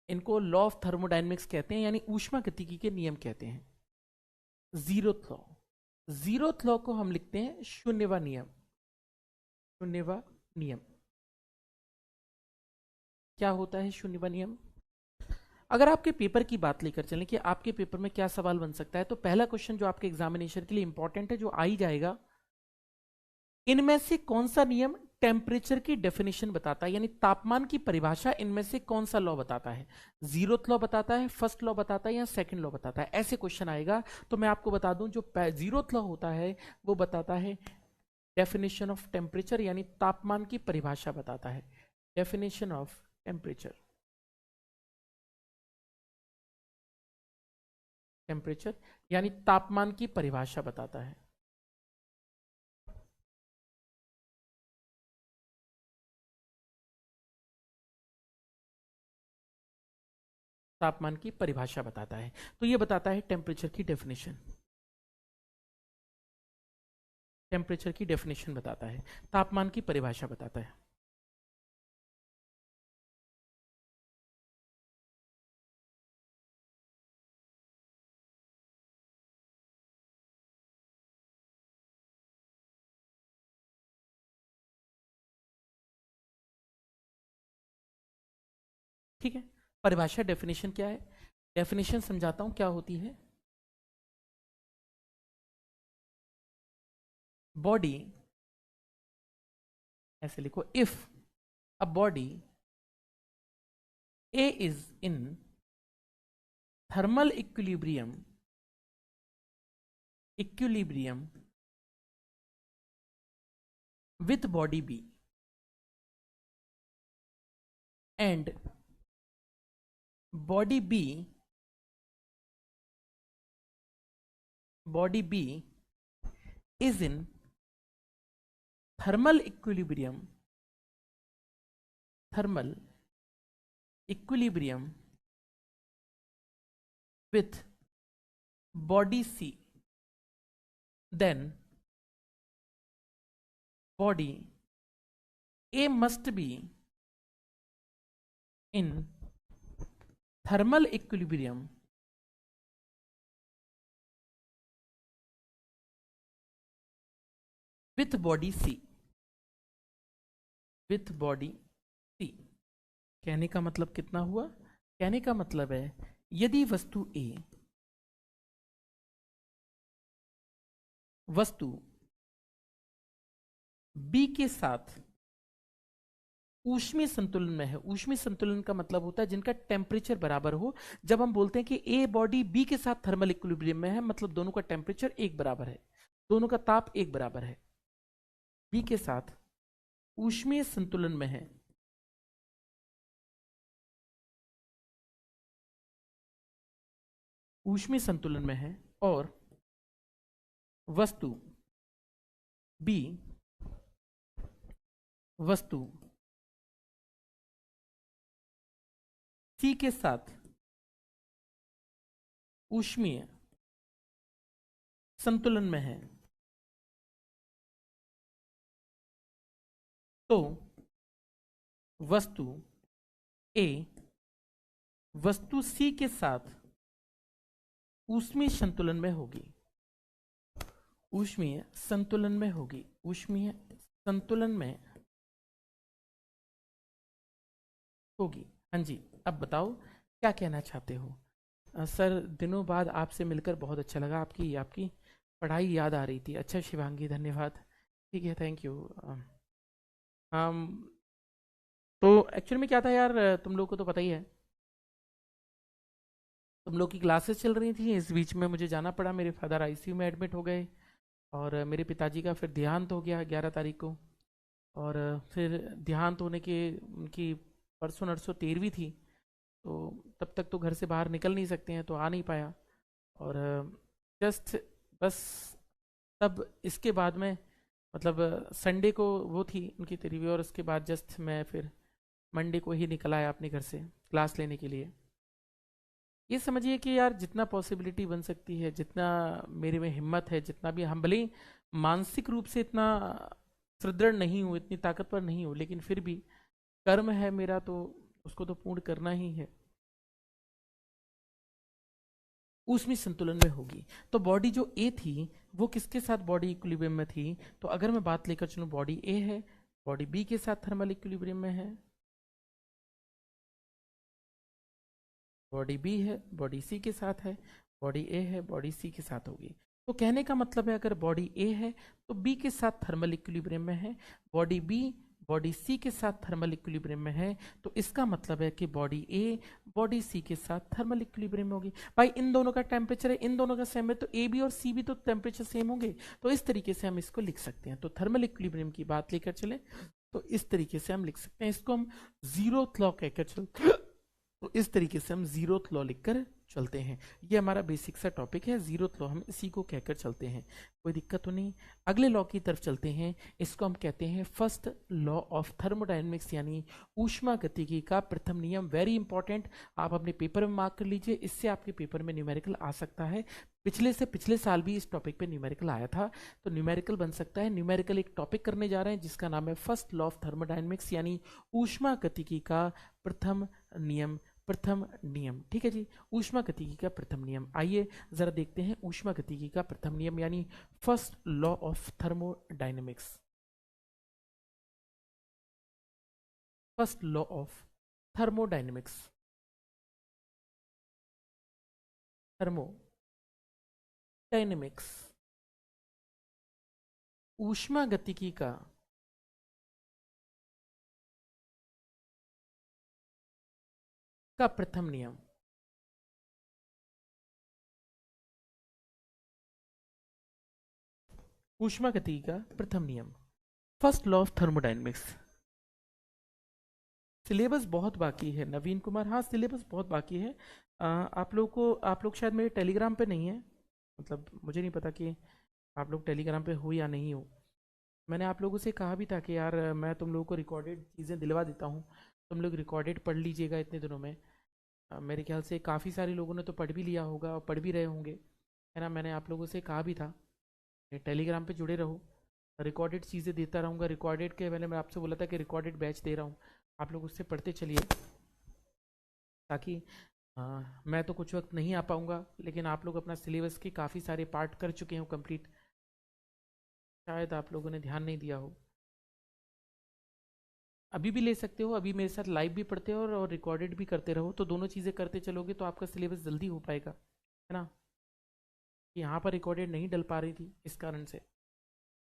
इनको लॉ ऑफ थर्मोडायनेमिक्स कहते हैं, यानी ऊष्मागतिकी के नियम कहते हैं। जीरोथ लॉ, जीरोथ लॉ को हम लिखते हैं शून्यवा नियम। शून्यवा नियम क्या होता है? शून्यवा नियम, अगर आपके पेपर की बात लेकर चलें कि आपके पेपर में क्या सवाल बन सकता है, तो पहला क्वेश्चन जो आपके एग्जामिनेशन के लिए इंपॉर्टेंट है, जो आ ही जाएगा, इनमें से कौन सा नियम टेम्परेचर की डेफिनेशन बताता है, यानी तापमान की परिभाषा इनमें से कौन सा लॉ बताता है? जीरोथ लॉ बताता है, फर्स्ट लॉ बताता है, या सेकंड लॉ बताता है? ऐसे क्वेश्चन आएगा। तो मैं आपको बता दूं, जो जीरोथ लॉ होता है वो बताता है डेफिनेशन ऑफ टेम्परेचर, यानी तापमान की परिभाषा बताता है। डेफिनेशन ऑफ टेम्परेचर, टेम्परेचर यानी तापमान की परिभाषा बताता है। तापमान की परिभाषा बताता है, तो ये बताता है टेम्परेचर की डेफिनेशन। टेम्परेचर की डेफिनेशन बताता है, तापमान की परिभाषा बताता है। ठीक है, परिभाषा डेफिनेशन क्या है? डेफिनेशन समझाता हूं क्या होती है। बॉडी, ऐसे लिखो, if a body A is in thermal equilibrium, equilibrium with body B and body B is in thermal equilibrium with body C, then body A must be in thermal equilibrium with body C, with body C। कहने का मतलब कितना हुआ? कहने का मतलब है, यदि वस्तु A, वस्तु B के साथ ऊष्मीय संतुलन में है, ऊष्मीय संतुलन का मतलब होता है जिनका टेम्परेचर बराबर हो। जब हम बोलते हैं कि ए बॉडी बी के साथ थर्मल इक्विलिब्रियम में है, मतलब दोनों का टेम्परेचर एक बराबर है, दोनों का ताप एक बराबर है, बी के साथ ऊष्मीय संतुलन में है, ऊष्मीय संतुलन में है, और वस्तु बी, वस्तु सी के साथ ऊष्मीय संतुलन में है, तो वस्तु ए वस्तु सी के साथ ऊष्मीय संतुलन में होगी, ऊष्मीय संतुलन में होगी, ऊष्मीय संतुलन में होगी। हाँ जी, अब बताओ क्या कहना चाहते हो? सर दिनों बाद आपसे मिलकर बहुत अच्छा लगा, आपकी पढ़ाई याद आ रही थी। अच्छा शिवांगी, धन्यवाद ठीक है, थैंक यू। हम तो एक्चुअली में क्या था यार, तुम लोग को तो पता ही है, तुम लोग की क्लासेस चल रही थी, इस बीच में मुझे जाना पड़ा, मेरे फादर आईसीयू में एडमिट हो गए, और मेरे पिताजी का फिर देहांत हो गया 11 तारीख को। और फिर देहांत होने के उनकी परसों नरसों 13वीं थी, तो तब तक तो घर से बाहर निकल नहीं सकते हैं, तो आ नहीं पाया। और जस्ट बस तब इसके बाद में, मतलब संडे को वो थी उनकी 13वीं, और उसके बाद जस्ट मैं फिर मंडे को ही निकल आया अपने घर से क्लास लेने के लिए। ये समझिए कि यार जितना पॉसिबिलिटी बन सकती है, जितना मेरे में हिम्मत है, जितना भी, हम भले ही मानसिक रूप से इतना सुदृढ़ नहीं हूँ, इतनी ताकतवर नहीं हूँ, लेकिन फिर भी कर्म है मेरा, तो उसको तो पूर्ण करना ही है। उसमें संतुलन में होगी। तो बॉडी जो ए थी, वो किसके साथ बॉडी इक्विलिब्रियम में थी? तो अगर मैं बात लेकर चलूँ, बॉडी ए है, बॉडी बी के साथ थर्मल इक्विलिब्रियम में है, बॉडी बी है, बॉडी सी के साथ है, बॉडी ए है, बॉडी सी के साथ होगी। तो कहने का मतलब है, अगर बॉडी ए है तो बी के साथ थर्मल इक्विलिब्रियम में है, बॉडी बी बॉडी सी के साथ थर्मल इक्विलिब्रियम में है, तो इसका मतलब है कि बॉडी ए बॉडी सी के साथ थर्मल इक्विलिब्रियम में होगी। भाई इन दोनों का टेम्परेचर है, इन दोनों का सेम है, तो ए बी और सी भी तो टेम्परेचर सेम होंगे। तो इस तरीके से हम इसको लिख सकते हैं। तो थर्मल इक्विलिब्रियम की बात लेकर चले तो इस तरीके से हम लिख सकते हैं, इसको हम जीरोथ लॉ कहकर चलते, तो इस तरीके से हम जीरोथ लॉ लिखकर चलते हैं। ये हमारा बेसिक सा टॉपिक है, जीरोथ लॉ, हम इसी को कहकर चलते हैं, कोई दिक्कत तो नहीं। अगले लॉ की तरफ चलते हैं, इसको हम कहते हैं फर्स्ट लॉ ऑफ थर्मोडायनेमिक्स, यानी ऊष्मा गतिकी का प्रथम नियम। वेरी इंपॉर्टेंट, आप अपने पेपर में मार्क कर लीजिए, इससे आपके पेपर में न्यूमेरिकल आ सकता है। पिछले से पिछले साल भी इस टॉपिक पे न्यूमेरिकल आया था, तो न्यूमेरिकल बन सकता है। न्यूमेरिकल एक टॉपिक करने जा रहे हैं जिसका नाम है फर्स्ट लॉ ऑफ थर्मोडायनेमिक्स, यानी ऊष्मा गतिकी का प्रथम नियम। प्रथम नियम, ठीक है जी, ऊष्मा गतिकी का प्रथम नियम। आइए जरा देखते हैं ऊष्मा गतिकी का प्रथम नियम, यानी first law of thermodynamics. First law of thermodynamics, thermodynamics, ऊष्मा गतिकी का प्रथम नियम। ऊष्मा गतिकी का प्रथम नियम, first law of thermodynamics. Syllabus बहुत बाकी है नवीन कुमार, हाँ सिलेबस बहुत बाकी है। आप लोग शायद मेरे टेलीग्राम पे नहीं है, मतलब मुझे नहीं पता कि आप लोग टेलीग्राम पे हो या नहीं हो। मैंने आप लोगों से कहा भी था कि यार मैं तुम लोगों को रिकॉर्डेड चीज़ें दिलवा देता हूँ, तुम लोग रिकॉर्डेड पढ़ लीजिएगा इतने दिनों में। मेरे ख्याल से काफ़ी सारे लोगों ने तो पढ़ भी लिया होगा और पढ़ भी रहे होंगे, है ना। मैंने आप लोगों से कहा भी था टेलीग्राम पे जुड़े रहो, रिकॉर्डेड चीज़ें देता रहूँगा। रिकॉर्डेड के मैंने मैं आपसे बोला था कि रिकॉर्डेड बैच दे रहा हूँ, आप लोग उससे पढ़ते चलिए, ताकि मैं तो कुछ वक्त नहीं आ पाऊँगा, लेकिन आप लोग अपना सिलेबस के काफ़ी सारे पार्ट कर चुके हो कंप्लीट, शायद आप लोगों ने ध्यान नहीं दिया हो। अभी भी ले सकते हो, अभी मेरे साथ लाइव भी पढ़ते हो और रिकॉर्डेड भी करते रहो, तो दोनों चीज़ें करते चलोगे तो आपका सिलेबस जल्दी हो पाएगा, है ना। यहाँ पर रिकॉर्डेड नहीं डल पा रही थी इस कारण से।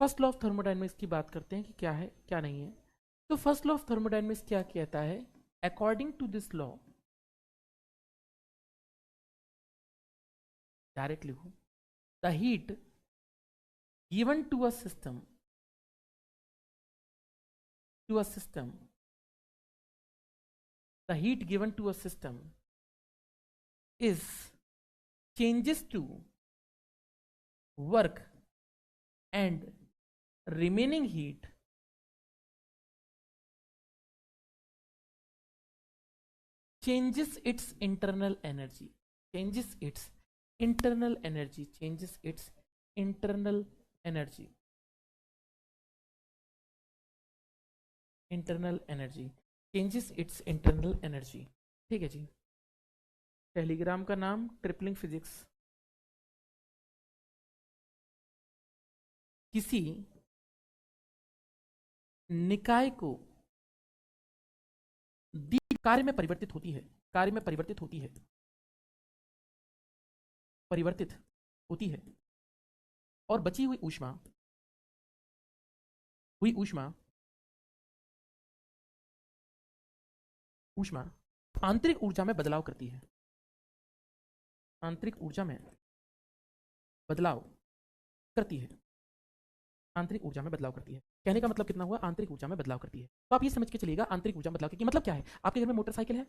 फर्स्ट लॉ ऑफ थर्मोडायनेमिक्स की बात करते हैं कि क्या है क्या नहीं है। तो फर्स्ट लॉ ऑफ थर्मोडायनेमिक्स क्या कहता है? According to this law, direct लिखो, the heat given to a system, to a system, the heat given to a system is changes to work and remaining heat changes its internal energy, changes its internal energy, changes its internal energy, internal energy, changes its internal energy। ठीक है जी, Telegram का नाम tripling physics. किसी निकाय को दी कार्य में परिवर्तित होती है, कार्य में परिवर्तित होती है, परिवर्तित होती है, और बची हुई ऊष्मा हुई ऊष्मा ऊष्मा आंतरिक ऊर्जा में बदलाव करती है। आंतरिक ऊर्जा में बदलाव करती है। आंतरिक ऊर्जा में बदलाव करती है। कहने का मतलब कितना हुआ? आंतरिक ऊर्जा में बदलाव करती है। तो आप ये समझ के चलिएगा आंतरिक ऊर्जा में बदलाव की मतलब क्या है। आपके घर में मोटरसाइकिल है,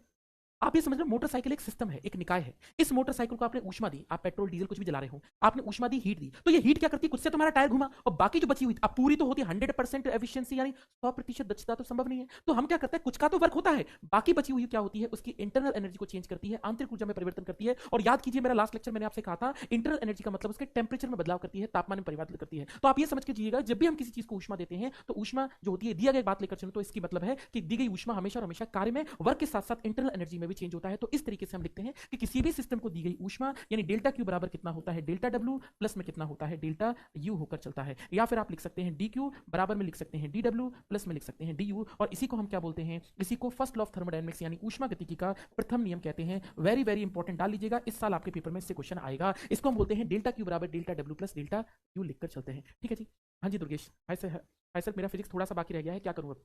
आप ये समझ रहे हो मोटरसाइकिल एक सिस्टम है, एक निकाय है। इस मोटरसाइकिल को आपने ऊष्मा दी, आप पेट्रोल डीजल कुछ भी जला रहे हो, आपने ऊष्मा दी, हीट दी, तो ये हीट क्या करती है? कुछ से तुम्हारा टायर घुमा और बाकी जो बची हुई अब पूरी तो होती है 100% एफिशिएंसी, यानी 100% दक्षता तो संभव नहीं है। तो हम क्या करते हैं, कुछ का तो वर्क होता है, बाकी बची हुई क्या होती है, उसकी इंटरनल एनर्जी को चेंज करती है, आंतरिक ऊर्जा में परिवर्तन करती है। और याद कीजिए मेरा लास्ट लेक्चर मैंने आपसे कहा था, इंटरनल एनर्जी का मतलब उसके टेम्परेचर में बदलाव करती है, तापमान में परिवर्तन करती है। तो आप ये समझ के जाइएगा जब भी हम किसी चीज को ऊष्मा देते हैं तो ऊष्मा जो होती है, दिया गया बात लेकर चलो तो इसकी मतलब है कि दी गई ऊष्मा हमेशा और हमेशा कार्य में वर्क के साथ साथ इंटरनल एनर्जी में भी चेंज होता है। तो इस तरीके से हम लिखते हैं कि किसी भी सिस्टम को दी गई ऊष्मा यानी डेल्टा क्यू बराबर कितना होता है, डेल्टा डब्ल्यू प्लस में कितना होता है, डेल्टा यू होकर चलता है। या फिर आप लिख सकते हैं डी क्यू बराबर में लिख सकते हैं डी डब्ल्यू प्लस में लिख सकते हैं डी यू। और इसी को हम क्या बोलते हैं, इसी को फर्स्ट लॉ ऑफ थर्मोडायनेमिक्स यानी ऊष्मा गतिकी का प्रथम नियम कहते हैं। वेरी वेरी इंपॉर्टेंट, डाल लीजिएगा, इस साल आपके पेपर में इससे क्वेश्चन आएगा। इसको हम बोलते हैं डेल्टा क्यू बराबर delta W plus delta U लिखकर चलते हैं। ठीक है जी। हाँ जी दुर्गेश, हाय सर मेरा फिजिक्स थोड़ा सा बाकी रह गया है, क्या करूँ अब?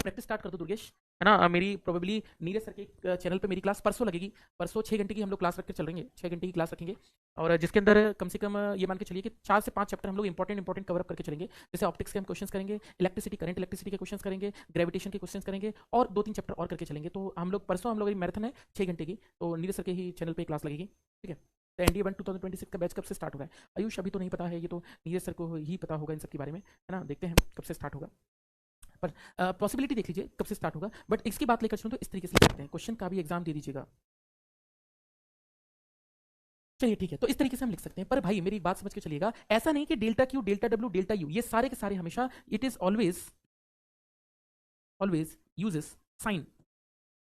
प्रैक्टिस स्टार्ट कर दो दुर्गेश, है ना। मेरी प्रोबेबली नीरज सर के चैनल पे मेरी क्लास परसों लगेगी। परसों 6 घंटे की हम लोग क्लास रख के चलेंगे, 6 घंटे की क्लास रखेंगे, और जिसके अंदर कम से कम ये मान के चलिए कि 4 से 5 चैप्टर हम लोग इंपॉर्टेंट कवर अप करके चलेंगे। जैसे ऑप्टिक्स के हम क्वेश्चंस करेंगे, इलेक्ट्रिसिटी करंट इलेक्ट्रिसिटी के क्वेश्चंस करेंगे, ग्रेविटेशन के क्वेश्चंस करेंगे, और 2-3 चैप्टर और करके चलेंगे। तो हम लोग परसों हम लोग मैराथन है 6 घंटे की, तो नीरज सर के ही चैनल पर क्लास लगेगी। ठीक है। तो एनडीए 1 2026 का बैच कब से स्टार्ट हो रहा है? आयुष अभी तो नहीं पता है, ये तो नीरज सर को ही पता होगा इन सब के बारे में, है ना। देखते हैं कब से स्टार्ट होगा, पर पॉसिबिलिटी देख लीजिए कब से स्टार्ट होगा। बट इसकी बात लेकर चलूँ तो इस तरीके से लिखते हैं, क्वेश्चन का भी एग्जाम दे दीजिएगा। चलिए ठीक है, तो इस तरीके से हम लिख सकते हैं। पर भाई मेरी बात समझ के चलिएगा, ऐसा नहीं कि delta Q delta W delta U ये सारे के सारे हमेशा, it is always always uses sign.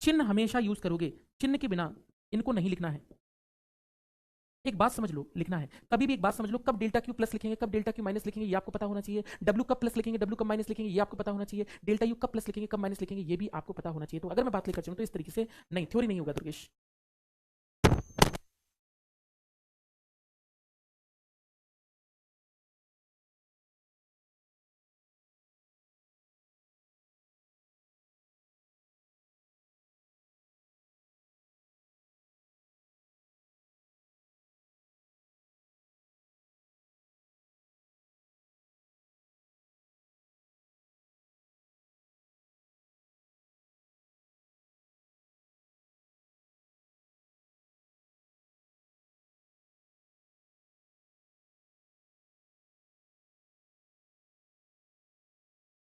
चिन्ह हमेशा यूज करोगे, चिन्ह के बिना इनको नहीं लिखना है। एक बात समझ लो, लिखना है कभी भी एक बात समझ लो, कब डेल्टा क्यू प्लस लिखेंगे कब डेल्टा क्यू माइनस लिखेंगे ये आपको पता होना चाहिए। डब्ल्यू कब प्लस लिखेंगे डब्ल्यू कब माइनस लिखेंगे ये आपको पता होना चाहिए। डेल्टा यू कब प्लस लिखेंगे कब माइनस लिखेंगे ये भी आपको पता होना चाहिए। तो अगर मैं बात लेकर चलूँ तो इस तरीके से नहीं, थ्योरी नहीं होगा दुर्गेश।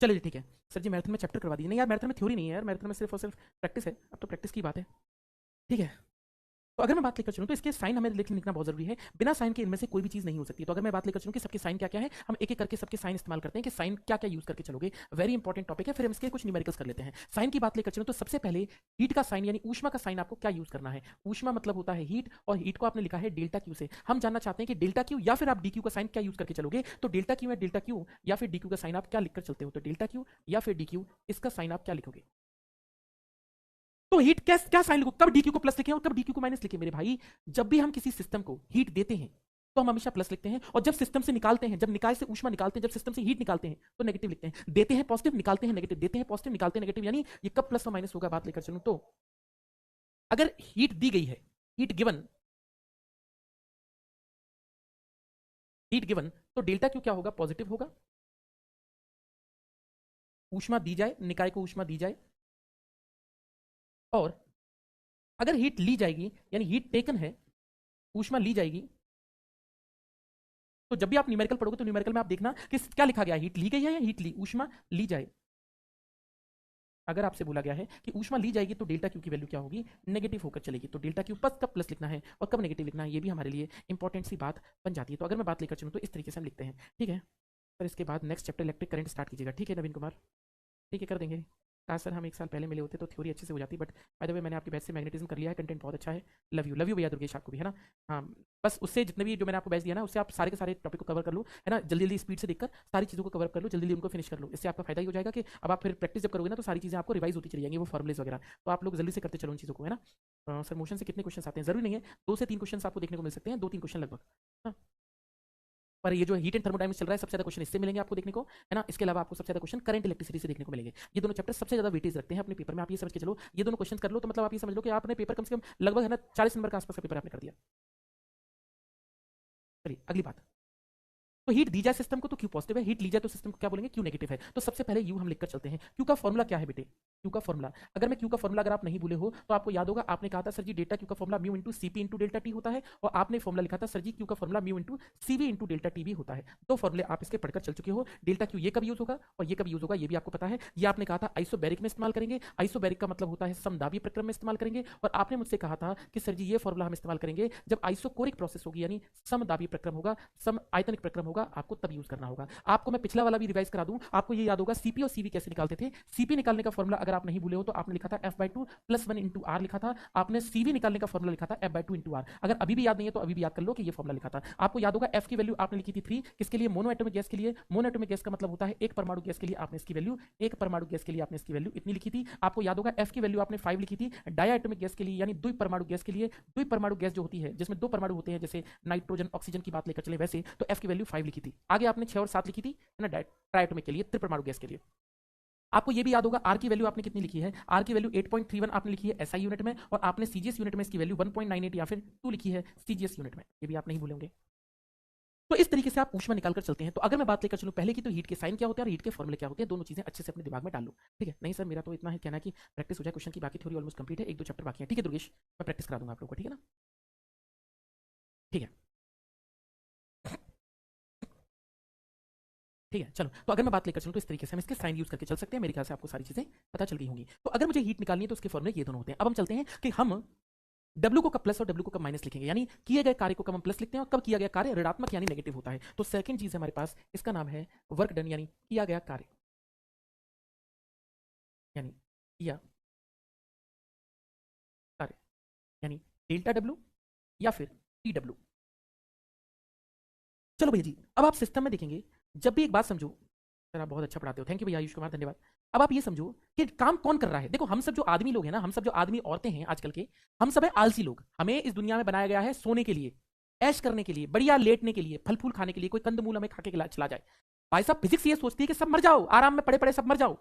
चलिए ठीक है सर जी, मैराथन में चैप्टर करवा दीजिए। नहीं यार, मैराथन में थ्योरी नहीं है यार, मैराथन में सिर्फ और सिर्फ प्रैक्टिस है, अब तो प्रैक्टिस की बात है। ठीक है। तो अगर मैं बात लेकर चलूँ तो इसके साइन हमें लिखना बहुत जरूरी है, बिना साइन के इनमें से कोई भी चीज नहीं हो सकती। तो अगर मैं बात लेकर चलूँ कि सबके साइन क्या क्या है, हम एक एक करके सबके साइन इस्तेमाल करते हैं कि साइन क्या क्या यूज करके चलोगे। वेरी इंपॉर्टेंट टॉपिक है, फिर हम इसके कुछ न्यूमेरिकल्स कर लेते हैं। साइन की बात लेकर चलूँ तो सबसे पहले हीट का साइन यानी ऊष्मा का साइन आपको क्या यूज करना है। ऊष्मा मतलब होता है हीट, और हीट को आपने लिखा है डेल्टा क्यू से। हम जानना चाहते हैं कि डेल्टा क्यू या फिर आप डी क्यू का साइन क्या यूज करके चलोगे। तो डेल्टा क्यू या डेल्टा क्यू या फिर डी क्यू का साइन आप क्या लिखकर चलते हो, तो डेल्टा क्यू या फिर डी क्यू, इसका साइन आप क्या लिखोगे। तो हीट क्या क्या साइन लिखो, कब डीक्यू को प्लस लिखें और कब डीक्यू को माइनस लिखें मेरे भाई। जब भी हम किसी सिस्टम को हीट देते हैं तो हम हमेशा प्लस लिखते हैं, और जब सिस्टम से निकालते हैं, जब निकाय से ऊष्मा निकालते हैं, जब सिस्टम से हीट निकालते हैं तो नेगेटिव लिखते हैं। देते हैं पॉजिटिव, निकालते हैं नेगेटिव, देते हैं पॉजिटिव, निकालते हैं नेगेटिव, यानी ये कब प्लस और माइनस होगा। बात लेकर चलूं तो अगर हीट दी गई है, हीट गिवन, हीट गिवन, तो डेल्टा क्यू क्या होगा, पॉजिटिव होगा। ऊष्मा दी जाए, निकाय को ऊष्मा दी जाए, और अगर हीट ली जाएगी यानी हीट टेकन है, ऊष्मा ली जाएगी, तो जब भी आप न्यूमेरिकल पढ़ोगे तो न्यूमेरिकल में आप देखना कि क्या लिखा गया है, हीट ली गई है या हीट ली, ऊष्मा ली जाए। अगर आपसे बोला गया है कि ऊष्मा ली जाएगी तो डेल्टा क्यू की वैल्यू क्या होगी, नेगेटिव होकर चलेगी। तो डेल्टा क्यू कब प्लस लिखना है और कब नेगेटिव लिखना है, ये भी हमारे लिए इंपॉर्टेंट सी बात बन जाती है। तो अगर मैं बात लेकर चलूँ तो इस तरीके से हम लिखते हैं। ठीक है, पर इसके बाद next chapter electric current start कीजिएगा। ठीक है नवीन कुमार, ठीक है कर देंगे। कहा सर हम एक साल पहले मिले होते तो थ्योरी अच्छे से हो जाती, बट बाय द वे मैंने आपकी बैच से मैग्नेटिज्म कर लिया है, कंटेंट बहुत अच्छा है। लव यू भैया दुर्गेश, आपको भी है ना। हाँ, बस उससे जितने भी जो मैंने आपको बैच दिया ना, उससे आप सारे के सारे टॉपिक को कवर कर लो, है ना। जल्दी जल्दी स्पीड से देखकर सारी चीज़ों को कवर कर लो, जल्दी जल्दी उनको फिनिश कर लो। इससे आपका फायदा ही हो जाएगा कि अब आप फिर प्रैक्टिस जब करोगे ना तो सारी चीज़ें आपको रिवाइज होती चली जाएंगी, वो फॉर्मुलेज वगैरह। तो आप लोग जल्दी से करते चलो उन चीज़ों को, है ना। सर मोशन से कितने क्वेश्चन आते हैं, जरूरी नहीं है, 2 से 3 क्वेश्चन आपको देखने को मिल सकते हैं, 2-3 क्वेश्चन लगभग, हाँ। पर ये जो हीट एंड थर्मोडायनामिक्स चल रहा है सबसे ज्यादा क्वेश्चन इससे मिलेंगे आपको देखने को, है ना। इसके अलावा आपको सबसे ज्यादा क्वेश्चन करंट इलेक्ट्रिसिटी से देखने को मिलेंगे। ये दोनों चैप्टर सबसे ज्यादा वेटेज रखते हैं अपने पेपर में। आप ये समझ के चलो, ये दोनों क्वेश्चन कर लो तो मतलब आप ये समझ लो कि आपने पेपर कम से कम लगभग, है ना, 40 नंबर के आसपास का पेपर आपने कर दिया। चलिए अगली बात, तो हीट दी जाए सिस्टम को तो क्यू पॉजिटिव है, हीट ली जाए तो सिस्टम को क्या बोलेंगे, क्यू नेगेटिव है। तो सबसे पहले यू हम लिखकर चलते हैं। क्यू का फॉर्मूला क्या है बेटे, क्यू का फॉर्मूला, अगर मैं क्यू का फॉर्मूला अगर आप नहीं भूले हो तो आपको याद होगा, आपने कहा था सर जी डेल्टा क्यू का formula mu into CP into delta T होता है, और आपने फॉर्मूला लिखा था सर जी क्यू का formula mu into CV into delta T भी होता है। दो फॉर्मूले आप इसके पढ़कर चल चुके हो। डेल्टा क्यू ये कब यूज होगा और ये कब यूज होगा ये भी आपको पता है। ये आपने कहा था आइसोबैरिक में इस्तेमाल करेंगे, आइसोबैरिक का मतलब होता है समदाबी प्रक्रम में इस्तेमाल करेंगे। और आपने मुझसे कहा था कि सर जी ये फॉर्मूला हम इस्तेमाल करेंगे जब आइसोकोरिक प्रोसेस होगी, यानी समदाबी प्रक्रम होगा, सम आयतनिक प्रक्रम होगा, आपको तब यूज करना होगा। आपको मैं पिछला वाला भी रिवाइज करा दूं, आपको ये याद होगा सीपी और सीवी कैसे निकालते थे। सीपी निकालने का फॉर्मूला अगर आप नहीं भूले हो तो आपने लिखा था f/2 प्लस 1 इंटू आर लिखा था। आपने सीवी निकालने का फॉर्मूला लिखा था f/2 इंटू आर। अगर अभी भी याद नहीं है तो अभी भी याद कर लो कि ये फॉर्मूला लिखा था। आपको याद होगा f की वैल्यू आपने लिखी थी 3, किसके लिए, मोनो एटॉमिक गैस के लिए। मोनो एटॉमिक गैस का मतलब होता है एक परमाणु गैस के लिए आपने इसकी वैल्यू, एक परमाणु गैस के लिए आपने इसकी वैल्यू इतनी लिखी थी। आपको याद होगा f की वैल्यू आपने 5 लिखी थी डाया एटॉमिक गैस के लिए, यानी द्विपरमाणु गैस के लिए। द्विपरमाणु गैस जो होती है जिसमें दो परमाणु होते हैं, जैसे नाइट्रोजन ऑक्सीजन की बात लेकर चले वैसे, तो f की वैल्यू 5 लिखी थी। आगे आपने 6 और 7 लिखी थी, है ना, ट्राइएटॉमिक के लिए, त्रिपरमाणु गैस के लिए। आपको ये भी याद होगा आर की वैल्यू आपने कितनी लिखी है, आर की वैल्यू 8.31 आपने लिखी है एसआई यूनिट में, और आपने सीजीएस यूनिट में इसकी वैल्यू 1.98 या फिर 2 लिखी है सीजीएस यूनिट में, ये भी आप नहीं भूलेंगे। तो इस तरीके से आप ऊष्मा निकाल कर चलते हैं। तो अगर मैं बात लेकर चलूं पहले की, तो हीट के साइन क्या होते हैं और हीट के फॉर्मूले क्या होते हैं, दोनों चीजें अच्छे से अपने दिमाग में डाल लो, ठीक है। नहीं सर मेरा तो इतना है कहना कि प्रैक्टिस हो जाए क्वेश्चन की, बाकी थ्योरी ऑलमोस्ट कंप्लीट है, एक दो चैप्टर बाकी है, ठीक है दुर्गेश, मैं प्रैक्टिस करा दूंगा आप लोगों को, ठीक है ना, ठीक है, ठीक है। चलो तो अगर मैं बात लेकर चलूं तो इस तरीके से हम इसके साइन यूज करके चल सकते हैं। मेरे ख्याल से आपको सारी चीजें पता चल गई होंगी। तो अगर मुझे हीट निकालनी है तो उसके फॉर्मूले ये दोनों होते हैं। अब हम चलते हैं कि हम W को कब प्लस और W को कब माइनस लिखेंगे, यानी किए गए कार्य को कब हम प्लस लिखते हैं और कब किया गया कार्य ऋणात्मक यानी नेगेटिव होता है। तो सेकंड चीज है हमारे पास, इसका नाम है वर्क डन, यानी किया गया कार्य, यानी किया कार्य, यानी डेल्टा W या फिर TW। चलो भैया जी, अब आप सिस्टम में देखेंगे, जब भी एक बात समझो, सर आप बहुत अच्छा पढ़ाते हो, थैंक यू भैया आयुष कुमार, धन्यवाद। अब आप ये समझो कि काम कौन कर रहा है। देखो हम सब जो आदमी लोग हैं ना, हम सब जो आदमी औरतें हैं आजकल के, हम सब है आलसी लोग। हमें इस दुनिया में बनाया गया है सोने के लिए, ऐश करने के लिए, बढ़िया लेटने के लिए, फल फूल खाने के लिए, कोई कंदमूल हमें खा के चला जाए। भाई साहब फिजिक्स ये सोचती है कि सब मर जाओ, आराम में पड़े पड़े सब मर जाओ।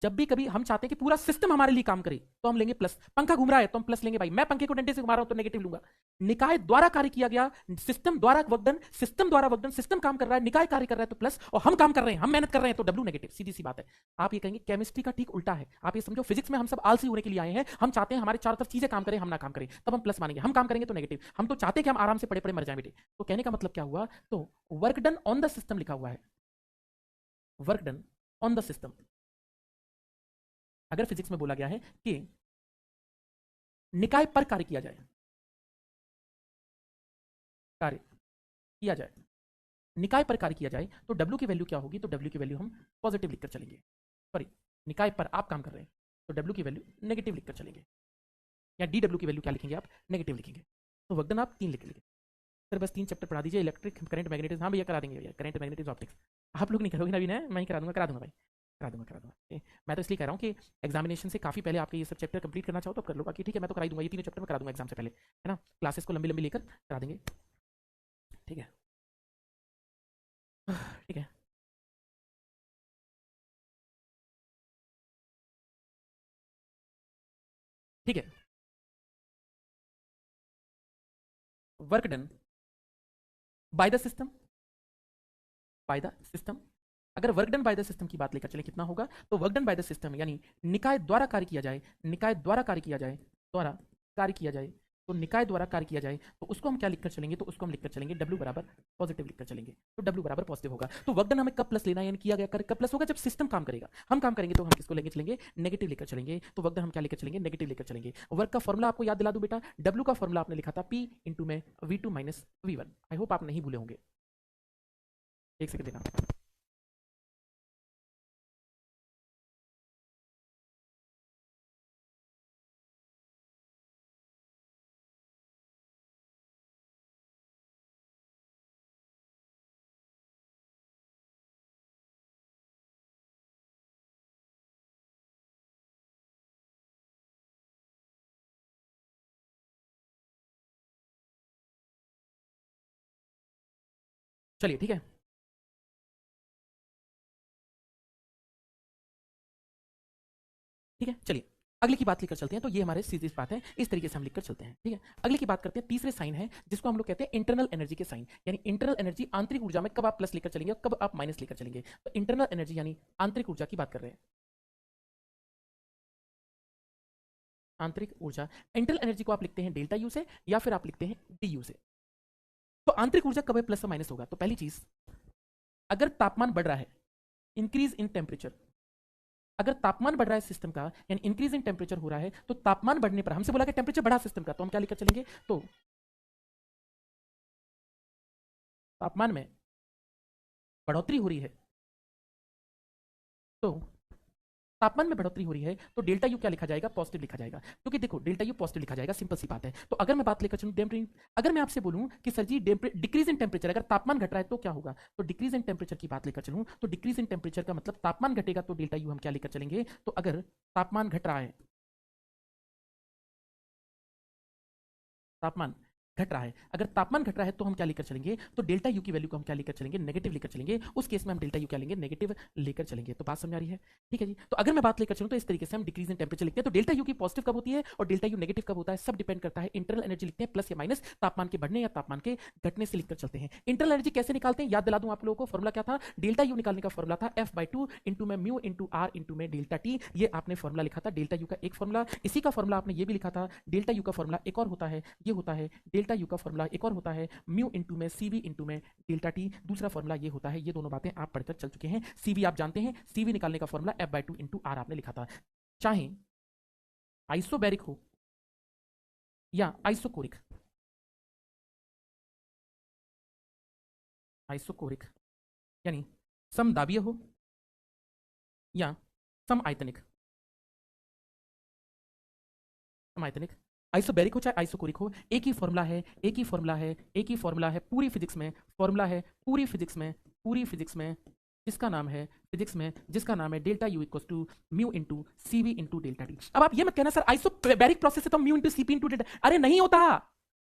जब भी कभी हम चाहते हैं कि पूरा सिस्टम हमारे लिए काम करे तो हम लेंगे प्लस। पंखा घूम रहा है तो हम प्लस लेंगे, भाई मैं पंखे को डंडे से घुमा रहा हूं तो नेगेटिव लूंगा। निकाय द्वारा कार्य किया गया, सिस्टम द्वारा वर्कडन, सिस्टम द्वारा वर्कडन, सिस्टम काम कर रहा है, निकाय कार्य कर रहा है तो प्लस, और हम काम कर रहे हैं, हम मेहनत कर रहे हैं तो डब्ल्यू नेगेटिव। सीधी सी बात है। आप ये कहेंगे केमिस्ट्री का ठीक उल्टा है। आप ये समझो फिजिक्स में हम सब आलसी होने के लिए आए हैं, हम चाहते हैं हमारे चारों तरफ चीजें काम करें, हम ना काम करें तब हम प्लस मानेंगे, हम काम करेंगे तो नेगेटिव। हम तो चाहते हैं कि हम आराम से पड़े पड़े मर जाए बेटे। तो कहने का मतलब क्या हुआ, तो work done on the system लिखा हुआ है, work done on the system. अगर फिजिक्स में बोला गया है कि निकाय पर कार्य किया जाए, कार्य किया जाए, निकाय पर कार्य किया जाए, तो W की वैल्यू क्या होगी, तो W की वैल्यू हम पॉजिटिव लिखकर चलेंगे। सॉरी, निकाय पर आप काम कर रहे हैं तो W की वैल्यू नेगेटिव लिखकर चलेंगे, या DW की वैल्यू क्या लिखेंगे आप, नेगेटिव लिखेंगे। तो वक्तन आप 3 लिख लेंगे। सर बस 3 चैप्टर पढ़ा दीजिए, इलेक्ट्रिक करंट मैग्नेटिज्म, हाँ भैया करा देंगे भैया, करंट मैग्नेटिज्म ऑप्टिक्स। आप लोग नहीं करोगे ना अभी ना, मैं ही करा दूंगा भाई, करा दूंगा। मैं तो इसलिए कह रहा हूँ कि एग्जामिनेशन से काफी पहले आपके ये सब चैप्टर कंप्लीट करना चाहो तो कर लो, बाकी ठीक है मैं तो करा ही दूंगा, ये तीनों चैप्टर में करा दूंगा एग्जाम से पहले, है ना। क्लासेस को लंबी लंबी लेकर करा देंगे, ठीक है, ठीक है। ठीक है, work done by the system, by the system. अगर work done by the system की बात लेकर चले कितना होगा, तो work done by the system यानी निकाय द्वारा कार्य किया जाए, निकाय द्वारा कार्य किया जाए, द्वारा कार्य किया जाए, तो निकाय द्वारा कार्य किया जाए तो उसको हम क्या लिखकर चलेंगे, तो उसको हम लिखकर चलेंगे W बराबर पॉजिटिव लिखकर चलेंगे, तो W बराबर पॉजिटिव होगा। तो वर्क डन हमें कब प्लस लेना है, यानी किया गया कार्य कब प्लस होगा, जब सिस्टम काम करेगा। हम काम करेंगे तो हम किसको लेके चलेंगे, नेगेटिव लेकर चलेंगे। तो वर्क डन हम क्या लेकर चलेंगे, नेगेटिव लेकर चलेंगे। वर्क का फॉर्मुला आपको याद दिला दूं बेटा, W का फॉर्मुला आपने लिखा था P इंटू में V2 minus V1। I hope आप नहीं भूले होंगे, एक सेकंड देना। चलिए ठीक है, ठीक है, चलिए अगले की बात लेकर चलते हैं। तो ये हमारे सीधी बात है, इस तरीके से हम लिखकर चलते हैं। ठीक है, अगले की बात करते हैं। तीसरे साइन है जिसको हम लोग कहते हैं इंटरनल एनर्जी के साइन, यानी इंटरनल एनर्जी आंतरिक ऊर्जा में कब आप प्लस लेकर चलेंगे और कब आप माइनस लेकर चलेंगे। तो इंटरनल एनर्जी यानी आंतरिक ऊर्जा की बात कर रहे हैं, आंतरिक ऊर्जा। इंटरनल एनर्जी को आप लिखते हैं डेल्टा यू से या फिर आप लिखते हैं डी यू से। तो आंतरिक ऊर्जा कब प्लस और माइनस होगा। तो पहली चीज, अगर तापमान बढ़ रहा है, इंक्रीज इन टेम्परेचर, अगर तापमान बढ़ रहा है सिस्टम का, यानी इंक्रीज इन टेम्परेचर हो रहा है, तो तापमान बढ़ने पर हमसे बोला कि टेम्परेचर बढ़ा सिस्टम का, तो हम क्या लेकर चलेंगे। तो तापमान में बढ़ोतरी हो रही है, तो तापमान में बढ़ोतरी हो रही है तो डेल्टा यू क्या लिखा जाएगा, पॉजिटिव लिखा जाएगा। क्योंकि देखो डेल्टा यू पॉजिटिव लिखा जाएगा, सिंपल सी बात है। तो अगर मैं बात लेकर चलूं अगर मैं आपसे बोलूं कि sir ji decrease in temperature, अगर तापमान घट रहा है तो क्या होगा, तो डिक्रीज इन टेम्परेचर की बात लेकर चलूं तो डिक्रीज इन टेम्परेचर का मतलब तापमान घटेगा, तो डेल्टा यू हम क्या लेकर चलेंगे। तो अगर तापमान घट रहा है, तापमान घट रहा है, अगर तापमान घट रहा है तो हम क्या लेकर चलेंगे, तो डेल्टा यू की वैल्यू को हम क्या लेकर चलेंगे, नेगेटिव लेकर चलेंगे। उस केस में हम डेल्टा यू क्या लेंगे, नेगेटिव लेकर चलेंगे। तो बात समझ आ रही है, ठीक है जी। तो अगर मैं बात लेकर चलूं तो इस तरीके से हम डिक्रीज इन टेम्परेचर लिखते हैं। तो डेल्टा यू की पॉजिटिव कब होती है और डेल्टा यू नेगेटिव कब होता है, सब डिपेंड करता है। इंटरनल एनर्जी लिखते हैं प्लस या माइनस तापमान के बढ़ने या तापमान के घटने से लिखकर चलते हैं। इंटरनल एनर्जी कैसे निकालते हैं, याद दिला दूं आप लोगों को, फॉर्मुला क्या था, डेल्टा यू निकालने का फॉर्मुला था F/2 इंटू में म्यू इंटू आर इंटू में डेल्टा टी। ये आपने फॉर्मुला लिखा था डेल्टा यू का एक फॉर्मुला। इसी का फॉर्मुला आपने ये भी लिखा था, डेल्टा यू का फॉर्मुला एक और होता है, ये होता है डेल्टा यू का फॉर्मुला एक और होता है म्यू इंटू में सीवी इंटू में डेल्टा टी। दूसरा फॉर्मुला ये होता है, ये दोनों बातें आप पढ़कर चल चुके हैं। सीवी आप जानते हैं, सीवी निकालने का फॉर्मुला F/2 इंटू आर आपने लिखा था। चाहे आइसोबैरिक हो या आइसोकोरिक, आइसोकोरिक यानी समदाबीय हो या समायतनिक, समायतनिक, आइसोबैरिक हो चाहे आइसोकोरिक हो, एक ही फॉर्मुला है, एक ही फॉर्मुला है, एक ही फॉर्मुला है पूरी फिजिक्स में, फॉर्मुला है पूरी फिजिक्स में, पूरी फिजिक्स में, जिसका नाम है फिजिक्स में, जिसका नाम है delta U equal to mu into CV into delta T. अब आप ये मत कहना सर आइसोबैरिक प्रोसेस है तो mu into CP into delta, अरे नहीं होता।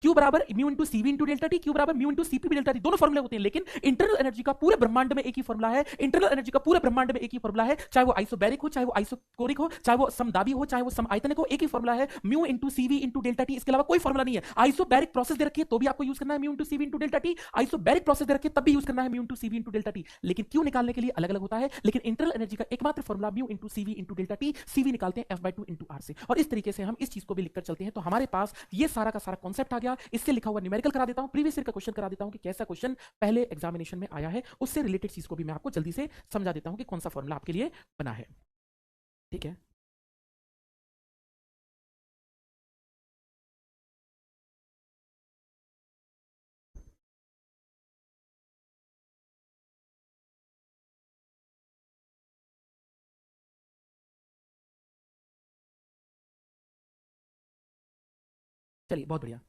क्यू बराबर mu into CV into delta T, Q बराबर mu into CP delta T, दोनों फॉर्मुले होते हैं। लेकिन इंटरनल एनर्जी का पूरे ब्रह्मांड में एक ही फॉर्मुला है, इंटरनल एनर्जी का पूरे ब्रह्मांड में एक ही फॉर्मुला है, चाहे वो आइसोबैरिक हो, चाहे वो आइसोकोरिक हो, चाहे वो समदाबी हो, चाहे वो समायतनिक हो, एक ही फॉर्मुला है mu into CV into delta T. इसके अलावा कोई फॉर्मुला नहीं है। आइसोबैरिक प्रोसेस दे रखी है तो भी आपको यूज करना है mu into CV into delta T, isobaric process दे रखी है तब भी यूज करना है mu into CV into delta T. लेकिन क्यू निकालने के लिए अलग अलग होता है, लेकिन इंटरनल एनर्जी का एकमात्र formula mu into CV into delta T, CV निकालते हैं F/2 इंटू आर से। और इस तरीके से हम इस चीज को भी लिखकर चलते हैं। तो हमारे पास ये सारा का सारा कॉन्सेप्ट आ गया। इससे लिखा हुआ न्यूमेरिकल करा देता हूं, प्रीवियस ईयर का क्वेश्चन करा देता हूं कि कैसा क्वेश्चन पहले एग्जामिनेशन में आया है, उससे रिलेटेड चीज को भी मैं आपको जल्दी से समझा देता हूं कि कौन सा फॉर्मुला आपके लिए बना है। ठीक है, चलिए बहुत बढ़िया।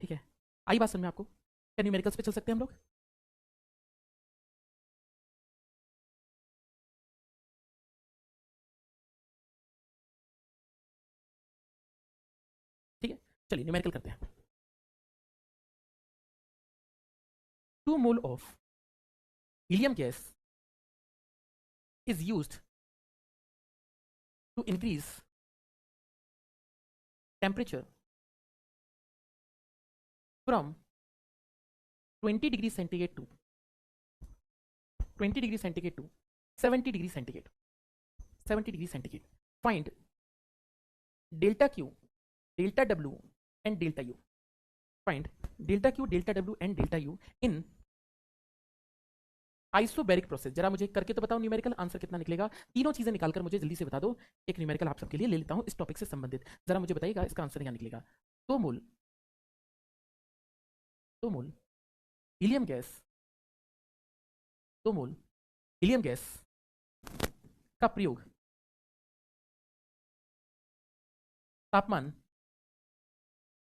ठीक है, आई बात समझ में आपको, क्या न्यूमेरिकल्स पे चल सकते हैं हम लोग। ठीक है, चलिए न्यूमेरिकल करते हैं। 2 mole of helium gas is used to increase temperature from 20 degree centigrade to 20 degree centigrade to 70 degree centigrade, 70 degree centigrade. Find delta Q, delta W and delta U. Find delta Q, delta W and delta U in isobaric process. जरा मुझे करके तो बताओ numerical answer कितना निकलेगा, तीनों चीजें निकालकर मुझे जल्दी से बता दो। एक न्यूमेरिकल आप सबके लिए ले लेता हूं इस टॉपिक से संबंधित, जरा मुझे बताइएगा इसका आंसर क्या निकलेगा। 2 मोल, 2 मोल हीलियम गैस, 2 मोल हीलियम गैस का प्रयोग तापमान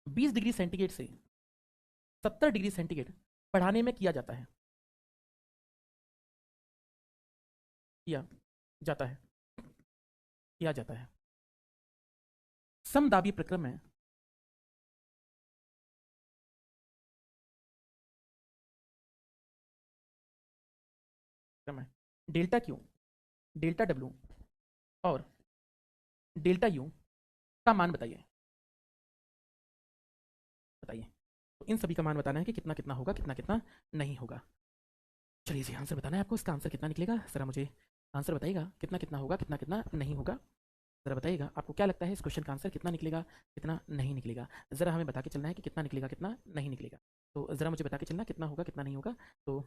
20 डिग्री सेंटीग्रेड से 70 डिग्री सेंटीग्रेड बढ़ाने में किया जाता है, किया जाता है, किया जाता है। समदाबी प्रक्रम में प्रक्रम है। डेल्टा क्यू, डेल्टा डब्ल्यू और डेल्टा यू का मान बताइए, बताइए। तो इन सभी का मान बताना है कि कितना कितना होगा, कितना कितना नहीं होगा। चलिए जी, आंसर बताना है आपको। इसका आंसर कितना निकलेगा, ज़रा मुझे आंसर बताइएगा। कितना कितना होगा, कितना कितना नहीं होगा, ज़रा बताइएगा। आपको क्या लगता है इस क्वेश्चन का आंसर कितना निकलेगा, कितना नहीं निकलेगा? ज़रा हमें बता के चलना है कि कितना निकलेगा, कितना नहीं निकलेगा। तो ज़रा मुझे बता के चलना कितना होगा, कितना नहीं होगा। तो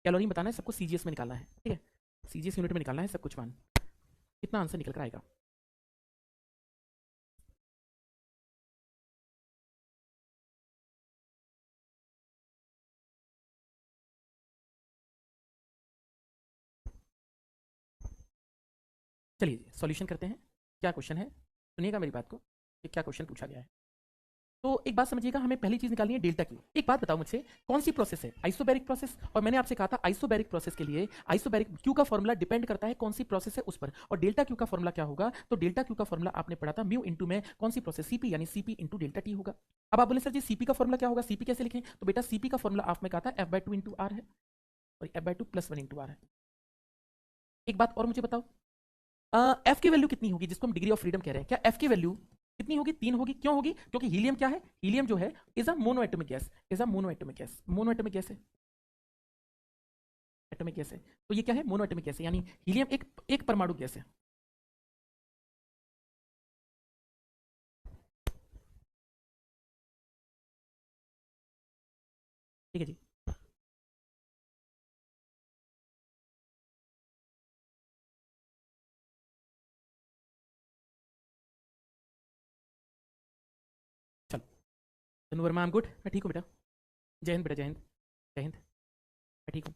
कैलोरी बताना है सबको, सीजीएस में निकालना है, ठीक है? सीजीएस यूनिट में निकालना है सब कुछ मान। कितना आंसर निकल कर आएगा? चलिए सॉल्यूशन करते हैं। क्या क्वेश्चन है, सुनिएगा मेरी बात को कि क्या क्वेश्चन पूछा गया है। तो एक बात समझिएगा, हमें पहली चीज निकालनी है डेल्टा क्यू। एक बात बताओ मुझसे, कौन सी प्रोसेस है? Isobaric process. और मैंने आपसे कहा था आइसोबैरिक प्रोसेस के लिए आइसोबैरिक क्यू का फॉर्मूला डिपेंड करता है कौन सी प्रोसेस है उस पर। और डेल्टा क्यू का फॉर्मूला क्या होगा? तो डेल्टा क्यू का फॉर्मूला आपने पढ़ा था म्यू इंटू में कौन सी प्रोसेस, सीपी, यानी सीपी इंटू डेल्टा टी होगा। अब आप बोले सर जी सीपी का फॉर्मूला क्या होगा, सीपी कैसे लिखें? तो बेटा सीपी का फॉर्मूला आपने कहा था F by two into R है, और F by two plus one into R है। एक बात और मुझे बताओ, एफ की वैल्यू कितनी होगी जिसको हम डिग्री ऑफ फ्रीडम कह रहे हैं? क्या एफ की वैल्यू कितनी होगी? 3 होगी। क्यों होगी? क्योंकि हीलियम क्या है? हीलियम जो है is a mono atomic gas, is a mono atomic gas, mono atomic gas है, एटॉमिक गैस है। तो ये क्या है? मोनो एटॉमिक गैस है, यानी हीलियम एक एक परमाणु गैस है। ठीक है जी। चलो, तनु वर्मा, आई एम गुड, मैं ठीक हूँ बेटा। जय हिंद बेटा, जय हिंद, जय हिंद, मैं ठीक हूँ।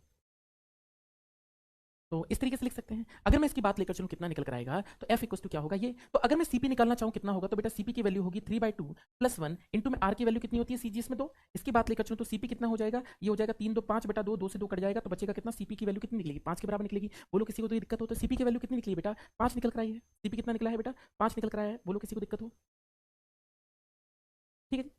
तो इस तरीके से लिख सकते हैं। अगर मैं इसकी बात लेकर चलूँ कितना निकल कर आएगा, तो एफ इक्वल टू क्या होगा ये। तो अगर मैं सीपी निकालना चाहूँ कितना होगा, तो बेटा सीपी की वैल्यू होगी 3/2 प्लस 1 इंटू में आर की वैल्यू कितनी होती है सीजीएस में 2। इसकी बात लेकर चलूँ तो सीपी कितना हो जाएगा, ये हो जाएगा 3 2 5 बेटा 2 2 से 2 कट जाएगा, तो बचेगा कितना? सीपी की वैल्यू कितनी निकलेगी? 5 के बराबर निकलेगी। बोलो किसी को तो दिक्कत हो? तो सीपी की वैल्यू कितनी निकली बेटा? 5 निकल कर आई है। सीपी कितना निकला है बेटा? 5 निकल कर आया है। बोलो किसी को दिक्कत हो? ठीक है,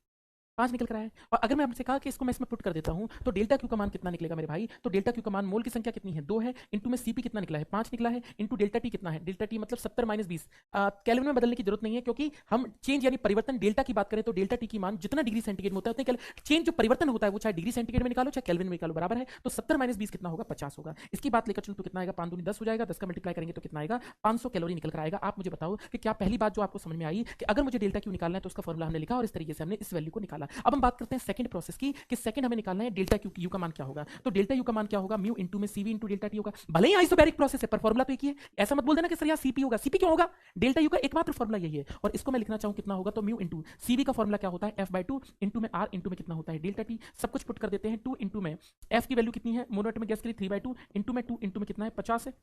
5 निकल कर आया है। और अगर मैं आपसे कहा कि इसको मैं इसमें पुट कर देता हूं, तो डेल्टा क्यू का मान कितना निकलेगा मेरे भाई? तो डेल्टा क्यू का मान, मोल की संख्या कितनी है? 2 है, इंटू में सीपी कितना निकला है? 5 निकला है, इंटू डेल्टा टी कितना है? डेल्टा टी मतलब 70 माइनस 20। केल्विन में बदलने की जरूरत नहीं है, क्योंकि हम चेंज यानी परिवर्तन डेल्टा की बात करें तो डेल्टा टी की मान जितना डिग्री सेंटीग्रेड में होता है उतने चेंज जो परिवर्तन होता है वो चाहे डिग्री सेंटीग्रेड में निकालो चाहे केल्विन में निकालो बराबर है। तो 70 माइनस 20 कितना होगा? 50 होगा। इसकी बात लेकर चलो तो कितना आएगा? 5 दूनी 10 हो जाएगा, 10 का मल्टीप्लाई करेंगे तो कितना आएगा? 500 कैलोरी निकल कर आएगा। आप मुझे बताओ कि क्या पहली बात जो आपको समझ में आई कि अगर मुझे डेल्टा क्यू निकालना है तो उसका फॉर्मूला हमने लिखा और इस तरीके से हमने इस वैल्यू को निकाला। अब हम बात करते हैं सेकंड प्रोसेस की कि सेकंड हमें निकालना है डेल्टा क्यू, यू का मान क्या होगा। तो डेल्टा यू का मान क्या होगा? म्यू इंटू में सीवी इंटू डेल्टा टी होगा। भले ही आइसोबैरिक प्रोसेस है पर फॉर्मूला तो एक ही है। ऐसा मत बोल देना कि सर यहाँ सीपी होगा। सीपी क्यों होगा? डेल्टा यू का एकमात्र फॉर्मूला यही है। और इसको मैं लिखना चाहूँ कितना होगा, तो म्यू इंटू सीवी का फॉर्मूला क्या होता है? एफ बाई टू इंटू में आर इंटू में कितना होता है? Delta T. सब कुछ पुट कर देते हैं। 2 इंटू में एफ की वैल्यू कितनी है मोनो एटॉमिक गैस के लिए? 3/2 इंटू में 2 इंटू में कितना है? 50 है।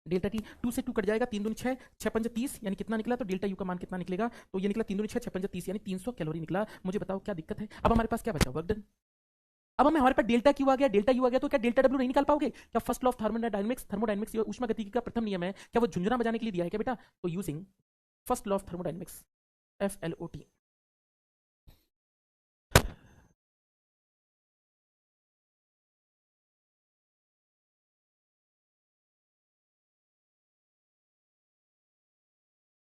डेल्टा टी 2 से 2 कट जाएगा, 3 दूनी 6, 6 पंजे 30, यानी कितना निकला? तो डेल्टा यू का मान कितना निकलेगा? तो ये निकला 3 दूनी 6, 6 पंजे 30, यानी 300 कैलोरी निकला। मुझे बताओ क्या दिक्कत है? अब हमारे पास क्या बचा? Work done. अब हमें हमारे पास डेल्टा क्यू आ गया, डेल्टा यू आ गया, तो क्या डेल्टा डब्ल्यू नहीं निकाल पाओगे? क्या first law of thermodynamics, thermodynamics ऊष्मागतिकी का प्रथम नियम है, क्या वो झुंझुना बजाने के लिए दिया है क्या बेटा? तो using first law of thermodynamics, FLOT।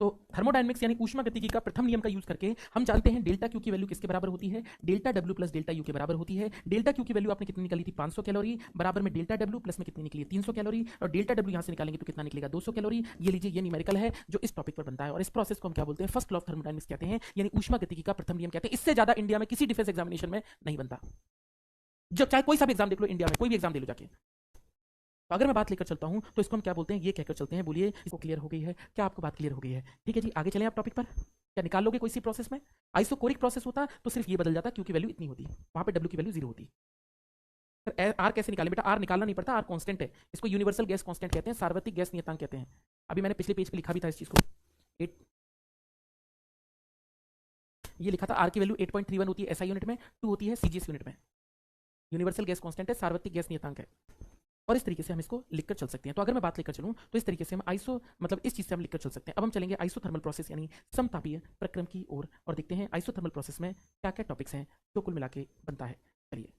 तो थर्मोडायनामिक्स यानी ऊष्मागतिकी का प्रथम नियम का यूज करके हम जानते हैं डेल्टा क्यू की वैल्यू किसके बराबर होती है? Delta W plus delta U के बराबर होती है। डेल्टा क्यू की वैल्यू आपने कितनी निकाली थी? 500 कैलोरी, बराबर में डेल्टा डब्ल्यू प्लस में कितनी निकली? 300 कैलोरी। और डेल्टा डब्ल्यू यहाँ से निकालेंगे तो कितना निकलेगा? 200 कैलोरी। ये लीजिए, ये न्यूमेरिकल है जो इस टॉपिक पर बनता है, और इस प्रोसेस को हम क्या बोलते हैं? फर्स्ट लॉ ऑफ थर्मोडायनामिक्स कहते हैं, यानी ऊष्मागतिकी का प्रथम नियम कहते हैं। इससे ज्यादा इंडिया में किसी डिफेंस एग्जामिनेशन में नहीं बनता। जब चाहे कोई सा भी एग्जाम देख लो इंडिया में, कोई भी एग्जाम दे लो जाके। तो अगर मैं बात लेकर चलता हूं तो इसको हम क्या बोलते हैं? ये कहकर चलते हैं। बोलिए इसको क्लियर हो गई है क्या? आपको बात क्लियर हो गई है? ठीक है जी, आगे चलें आप टॉपिक पर। क्या निकाल लोगे कोई सी प्रोसेस में? आइसोकोरिक प्रोसेस होता तो सिर्फ ये बदल जाता, क्यू की वैल्यू इतनी होती, वहां पे डब्ल्यू की वैल्यू 0 होती। सर आर कैसे निकालें बेटा? आर निकालना नहीं पड़ता, आर कांस्टेंट है। इसको यूनिवर्सल गैस कांस्टेंट कहते हैं, सार्वत्रिक गैस नियतांक कहते हैं। अभी मैंने पिछले पेज पे लिखा भी था इस चीज को। एट, ये लिखा था आर की वैल्यू 8.31 होती है एसआई यूनिट में, 2 होती है सीजीएस यूनिट में। यूनिवर्सल गैस कांस्टेंट है, सार्वत्रिक गैस नियतांक है। और इस तरीके से हम इसको लिखकर चल सकते हैं। तो अगर मैं बात लेकर चलूं तो इस तरीके से हम आइसो मतलब इस चीज से हम लिखकर चल सकते हैं। अब हम चलेंगे आइसोथर्मल प्रोसेस यानी समतापीय प्रक्रम की ओर और देखते हैं आइसोथर्मल प्रोसेस में क्या क्या टॉपिक्स हैं जो कुल मिला के बनता है। चलिए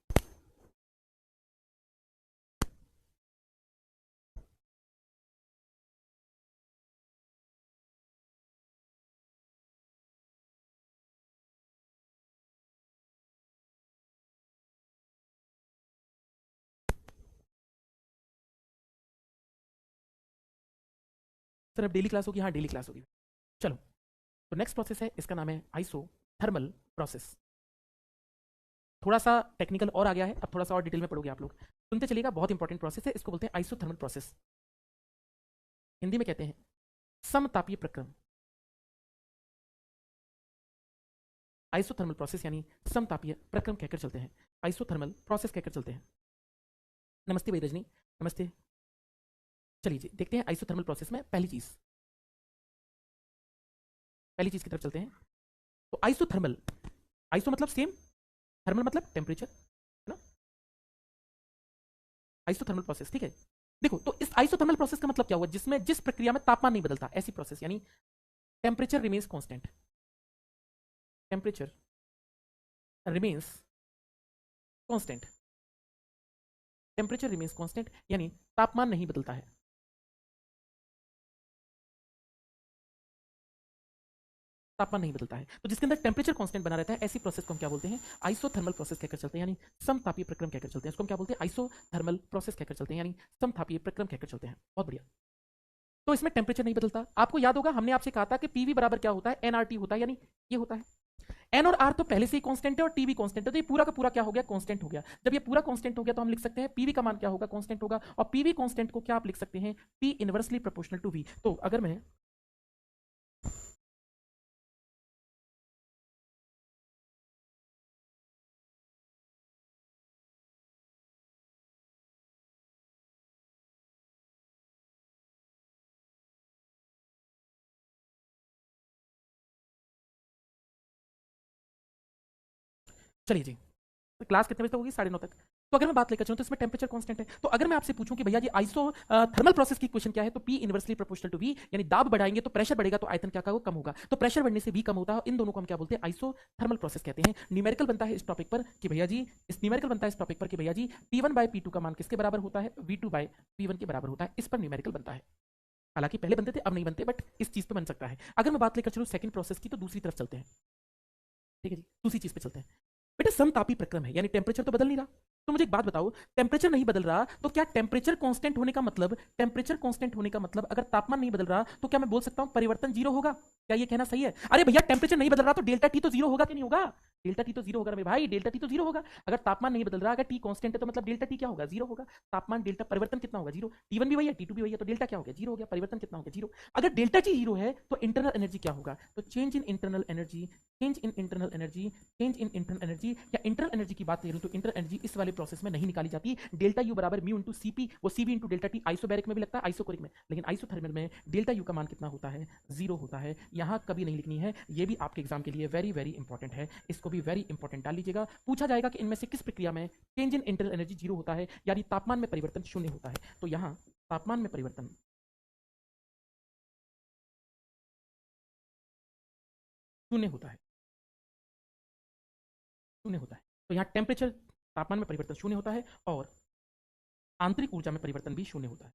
सर अब डेली क्लास होगी, हाँ डेली क्लास होगी। चलो, तो नेक्स्ट प्रोसेस है, इसका नाम है आइसोथर्मल प्रोसेस। थोड़ा सा टेक्निकल और आ गया है, अब थोड़ा सा और डिटेल में पढ़ोगे आप लोग, सुनते चलिएगा, बहुत इंपॉर्टेंट प्रोसेस है, इसको बोलते हैं आइसोथर्मल प्रोसेस। हिंदी में कहते हैं समतापीय प्रक्रम। आइसोथर्मल प्रोसेस यानी समतापीय प्रक्रम कहकर चलते हैं, आइसोथर्मल प्रोसेस कहकर चलते हैं। नमस्ते भाई रजनी, नमस्ते। चलिए जी, देखते हैं आइसोथर्मल प्रोसेस में पहली चीज की तरफ चलते हैं। तो आइसोथर्मल, आइसो मतलब सेम, थर्मल मतलब टेम्परेचर, है ना। आइसोथर्मल प्रोसेस, ठीक है। देखो, तो इस आइसोथर्मल प्रोसेस का मतलब क्या हुआ, जिसमें जिस प्रक्रिया में तापमान नहीं बदलता, ऐसी प्रोसेस यानी temperature remains constant, temperature remains constant, temperature remains constant यानी तापमान नहीं बदलता है, तापमान नहीं बदलता है, तो जिसके अंदर टेम्परेचर कांस्टेंट बना रहता है, ऐसी प्रोसेस को हम क्या बोलते हैं, आइसोथर्मल प्रोसेस कहकर चलते हैं, यानी समतापीय प्रक्रम कहकर चलते हैं। इसको हम क्या बोलते हैं, आइसोथर्मल प्रोसेस कहकर चलते हैं, यानी समतापीय प्रक्रम कहकर चलते हैं। बहुत बढ़िया। तो इसमें टेम्परेचर नहीं बदलता। आपको याद होगा, हमने आपसे कहा था कि पीवी बराबर क्या होता है, एनआरटी होता है, यानी ये होता है। एन और आर तो पहले से ही कांस्टेंट है और टी भी कांस्टेंट है, तो ये पूरा का पूरा क्या हो गया, कांस्टेंट हो गया। जब ये पूरा कांस्टेंट हो गया तो हम लिख सकते हैं पीवी का मान क्या होगा, कांस्टेंट होगा, और पीवी कांस्टेंट को क्या आप लिख सकते हैं, P inversely proportional to V. तो अगर मैं चलिए जी, तो क्लास कितने बजे तक होगी, 9:30 तक। तो अगर मैं बात लेकर चलूं तो इसमें टेम्परेचर कांस्टेंट है। तो अगर मैं आपसे पूछूं कि भैया जी आइसो थर्मल प्रोसेस की इक्वेशन क्या है, तो P inversely proportional to V, यानी दाब बढ़ाएंगे तो प्रेशर बढ़ेगा, तो आयतन क्या होगा, कम होगा। तो प्रेशर बढ़ने से वी कम होता है, इन दोनों को हम क्या बोलते हैं, आइसो थर्मल प्रोसेस कहते हैं। न्यूमेरिकल बनता है इस टॉपिक पर कि भैया जी, इस न्यूमेरिकल बनता है इस टॉपिक पर कि भैया जी P1 बाय P2 का मान किसके बराबर होता है, V2 बाय P1 के बराबर होता है। इस पर न्यूमेरिकल बनता है। हालांकि पहले बनते थे, अब नहीं बनते, बट इस चीज पे बन सकता है। अगर मैं बात लेकर चलूं सेकंड प्रोसेस की, तो दूसरी तरफ चलते हैं, ठीक है जी, दूसरी चीज पे चलते हैं। बेटा समतापी प्रक्रम है, यानी टेम्परेचर तो बदल नहीं रहा। तो मुझे एक बात बताओ, टेम्परेचर नहीं बदल रहा तो क्या टेम्परेचर कांस्टेंट होने का मतलब, टेम्परेचर कांस्टेंट होने का मतलब अगर तापमान नहीं बदल रहा तो क्या मैं बोल सकता हूं परिवर्तन जीरो होगा? क्या ये कहना सही है? अरे भैया टेम्परेचर नहीं बदल रहा तो डेल्टा टी तो जीरो होगा कि नहीं होगा? डेल्टा टी तो जीरो होगा मेरे भाई, डेल्टा टी तो जीरो होगा। अगर तापमान नहीं बदल रहा, अगर टी कांस्टेंट है, तो मतलब डेल्टा टी क्या होगा, जीरो होगा। तापमान डेल्टा परिवर्तन कितना होगा, जीरो। टी1 भी वही है, टी2 भी वही है, तो डेल्टा क्या हो गया, जीरो हो गया। परिवर्तन कितना हो गया, जीरो। अगर डेल्टा टी जीरो है तो इंटरनल एनर्जी क्या होगा, तो change in internal energy, change in internal energy, change in internal energy, या इंटरनल एनर्जी की बात करूं तो इंटरनल एनर्जी इस वाले प्रोसेस में नहीं निकाली जाती। डेल्टा यू बराबर म्यू इंटू सीपी, वो CB into delta T isobaric में भी लगता है, आइसोकोरिक में, लेकिन आइसोथर्मल में डेल्टा यू का मान कितना होता है, जीरो होता है। यहां कभी नहीं लिखनी है, ये भी आपके एग्जाम के लिए वेरी वेरी इंपॉर्टेंट है, इसको भी वेरी इंपॉर्टेंट डाल लीजिएगा। पूछा जाएगा कि इनमें से किस प्रक्रिया में change in internal energy zero होता है, यानी तापमान में परिवर्तन शून्य होता है। तो यहां तापमान में परिवर्तन शून्य होता है, शून्य होता है। तो यहाँ टेम्परेचर, तापमान में परिवर्तन शून्य होता है, और आंतरिक ऊर्जा में परिवर्तन भी शून्य होता है।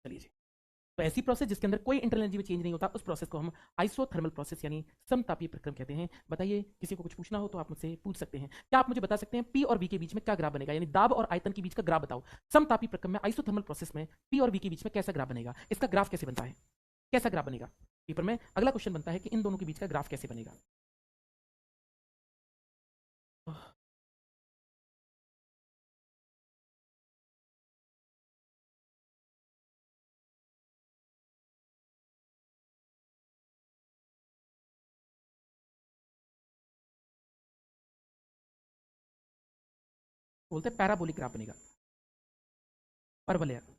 चलिए जी, तो ऐसी प्रोसेस जिसके अंदर कोई इंटरनल एनर्जी में चेंज नहीं होता, उस प्रोसेस को हम आइसोथर्मल प्रोसेस यानी समतापीय प्रक्रम कहते हैं। बताइए, किसी को कुछ पूछना हो तो आप मुझसे पूछ सकते हैं। क्या आप मुझे बता सकते हैं पी और वी के बीच में क्या ग्राफ बनेगा, यानी दाब और आयतन के बीच का ग्राफ बताओ। समतापी प्रक्रम में आइसोथर्मल प्रोसेस में पी और वी के बीच में कैसा ग्राफ बनेगा, इसका ग्राफ कैसे बनता है, कैसा ग्राफ बनेगा। पेपर में अगला क्वेश्चन बनता है कि इन दोनों के बीच का ग्राफ कैसे बनेगा। बोलते हैं पैराबोलिक ग्राफ बनेगा, परवलयाकार।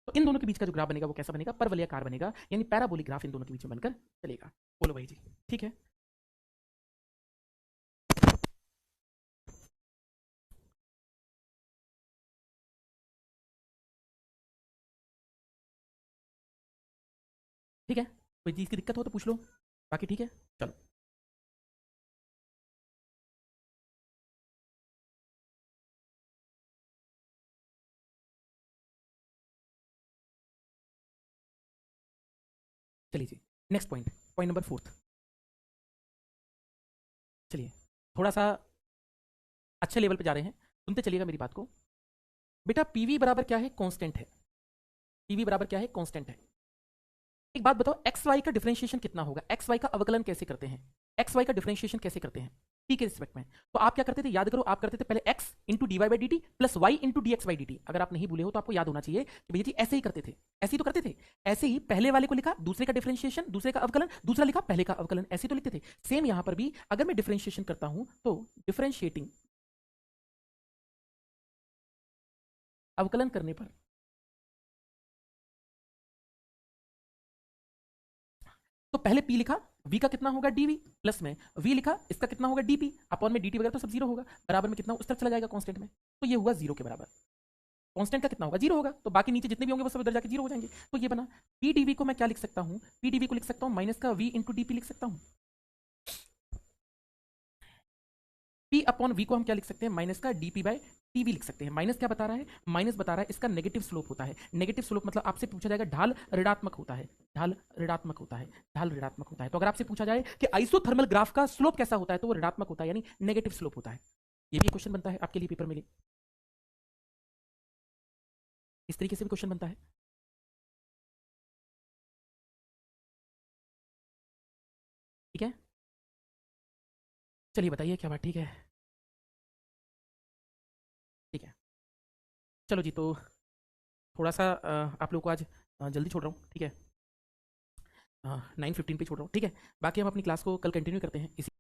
तो इन दोनों के बीच का जो ग्राफ बनेगा वो कैसा बनेगा, परवलयाकार बनेगा, यानी पैराबोलिक ग्राफ इन दोनों के बीच में बनकर चलेगा। बोलो भाई जी, ठीक है। ठीक है, कोई चीज़ की दिक्कत हो तो पूछ लो, बाकी ठीक है। चलो। चलिए जी, नेक्स्ट पॉइंट, पॉइंट नंबर 4। चलिए थोड़ा सा अच्छे लेवल पे जा रहे हैं, सुनते चलिएगा मेरी बात को। बेटा पीवी बराबर क्या है? कांस्टेंट है। पीवी बराबर क्या है? कांस्टेंट है। एक बात बताओ, एक्स वाई का डिफरेंशिएशन कितना होगा? एक्स वाई का अवकलन कैसे करते हैं? एक्स वाई का डिफरेंशिएशन कैसे करते हैं टी के रिस्पेक्ट में? तो आप क्या करते थे, याद करो, आप करते थे पहले x into D Y by D T plus Y into D X by D T. अगर आप नहीं भूले हो तो आपको याद होना चाहिए कि भैया जी ऐसे ही करते थे, ऐसे ही तो करते थे। ऐसे ही पहले वाले को लिखा, दूसरे का डिफरेंशिएशन, दूसरे का अवकलन, दूसरा लिखा, पहले का अवकलन, ऐसे तो लिखते थे। सेम यहां पर भी अगर मैं डिफरेंशिएशन करता हूं तो डिफरेंशिएटिंग, अवकलन करने पर, तो पहले p लिखा, v का कितना होगा dv, प्लस में v लिखा, इसका कितना होगा dp, अपॉन में dt वगैरह तो सब जीरो होगा, बराबर में कितना उस तरफ चला जाएगा कांस्टेंट में, तो ये हुआ जीरो के बराबर। कांस्टेंट का कितना होगा? जीरो होगा, तो बाकी नीचे जितने भी होंगे वो सब इधर जाके जीरो हो जाएंगे। तो ये बना p dv को मैं क्या लिख सकता हूँ? p dv को लिख सकता हूँ माइनस का v इंटू डी लिख सकता हूँ। p अपॉन v को हम क्या लिख सकते हैं? माइनस का dp बाय टीवी लिख सकते हैं। माइनस क्या बता रहा है? माइनस बता रहा है इसका नेगेटिव स्लोप होता है। नेगेटिव स्लोप मतलब आपसे पूछा जाएगा ढाल ऋणात्मक होता है, ढाल ऋणात्मक होता है, ढाल ऋणात्मक होता है। तो अगर आपसे पूछा जाए कि आइसोथर्मल ग्राफ का स्लोप कैसा होता है, तो वो ऋणात्मक होता है, यानी नेगेटिव स्लोप होता है। ये भी क्वेश्चन बनता है आपके लिए पेपर में, इस तरीके से भी क्वेश्चन बनता है। ठीक है, चलिए बताइए क्या बात, ठीक है? ठीक है, चलो जी। तो थोड़ा सा आप लोग को आज जल्दी छोड़ रहा हूँ, ठीक है? 9:15 पे छोड़ रहा हूँ, ठीक है? बाकी हम अपनी क्लास को कल कंटिन्यू करते हैं इसी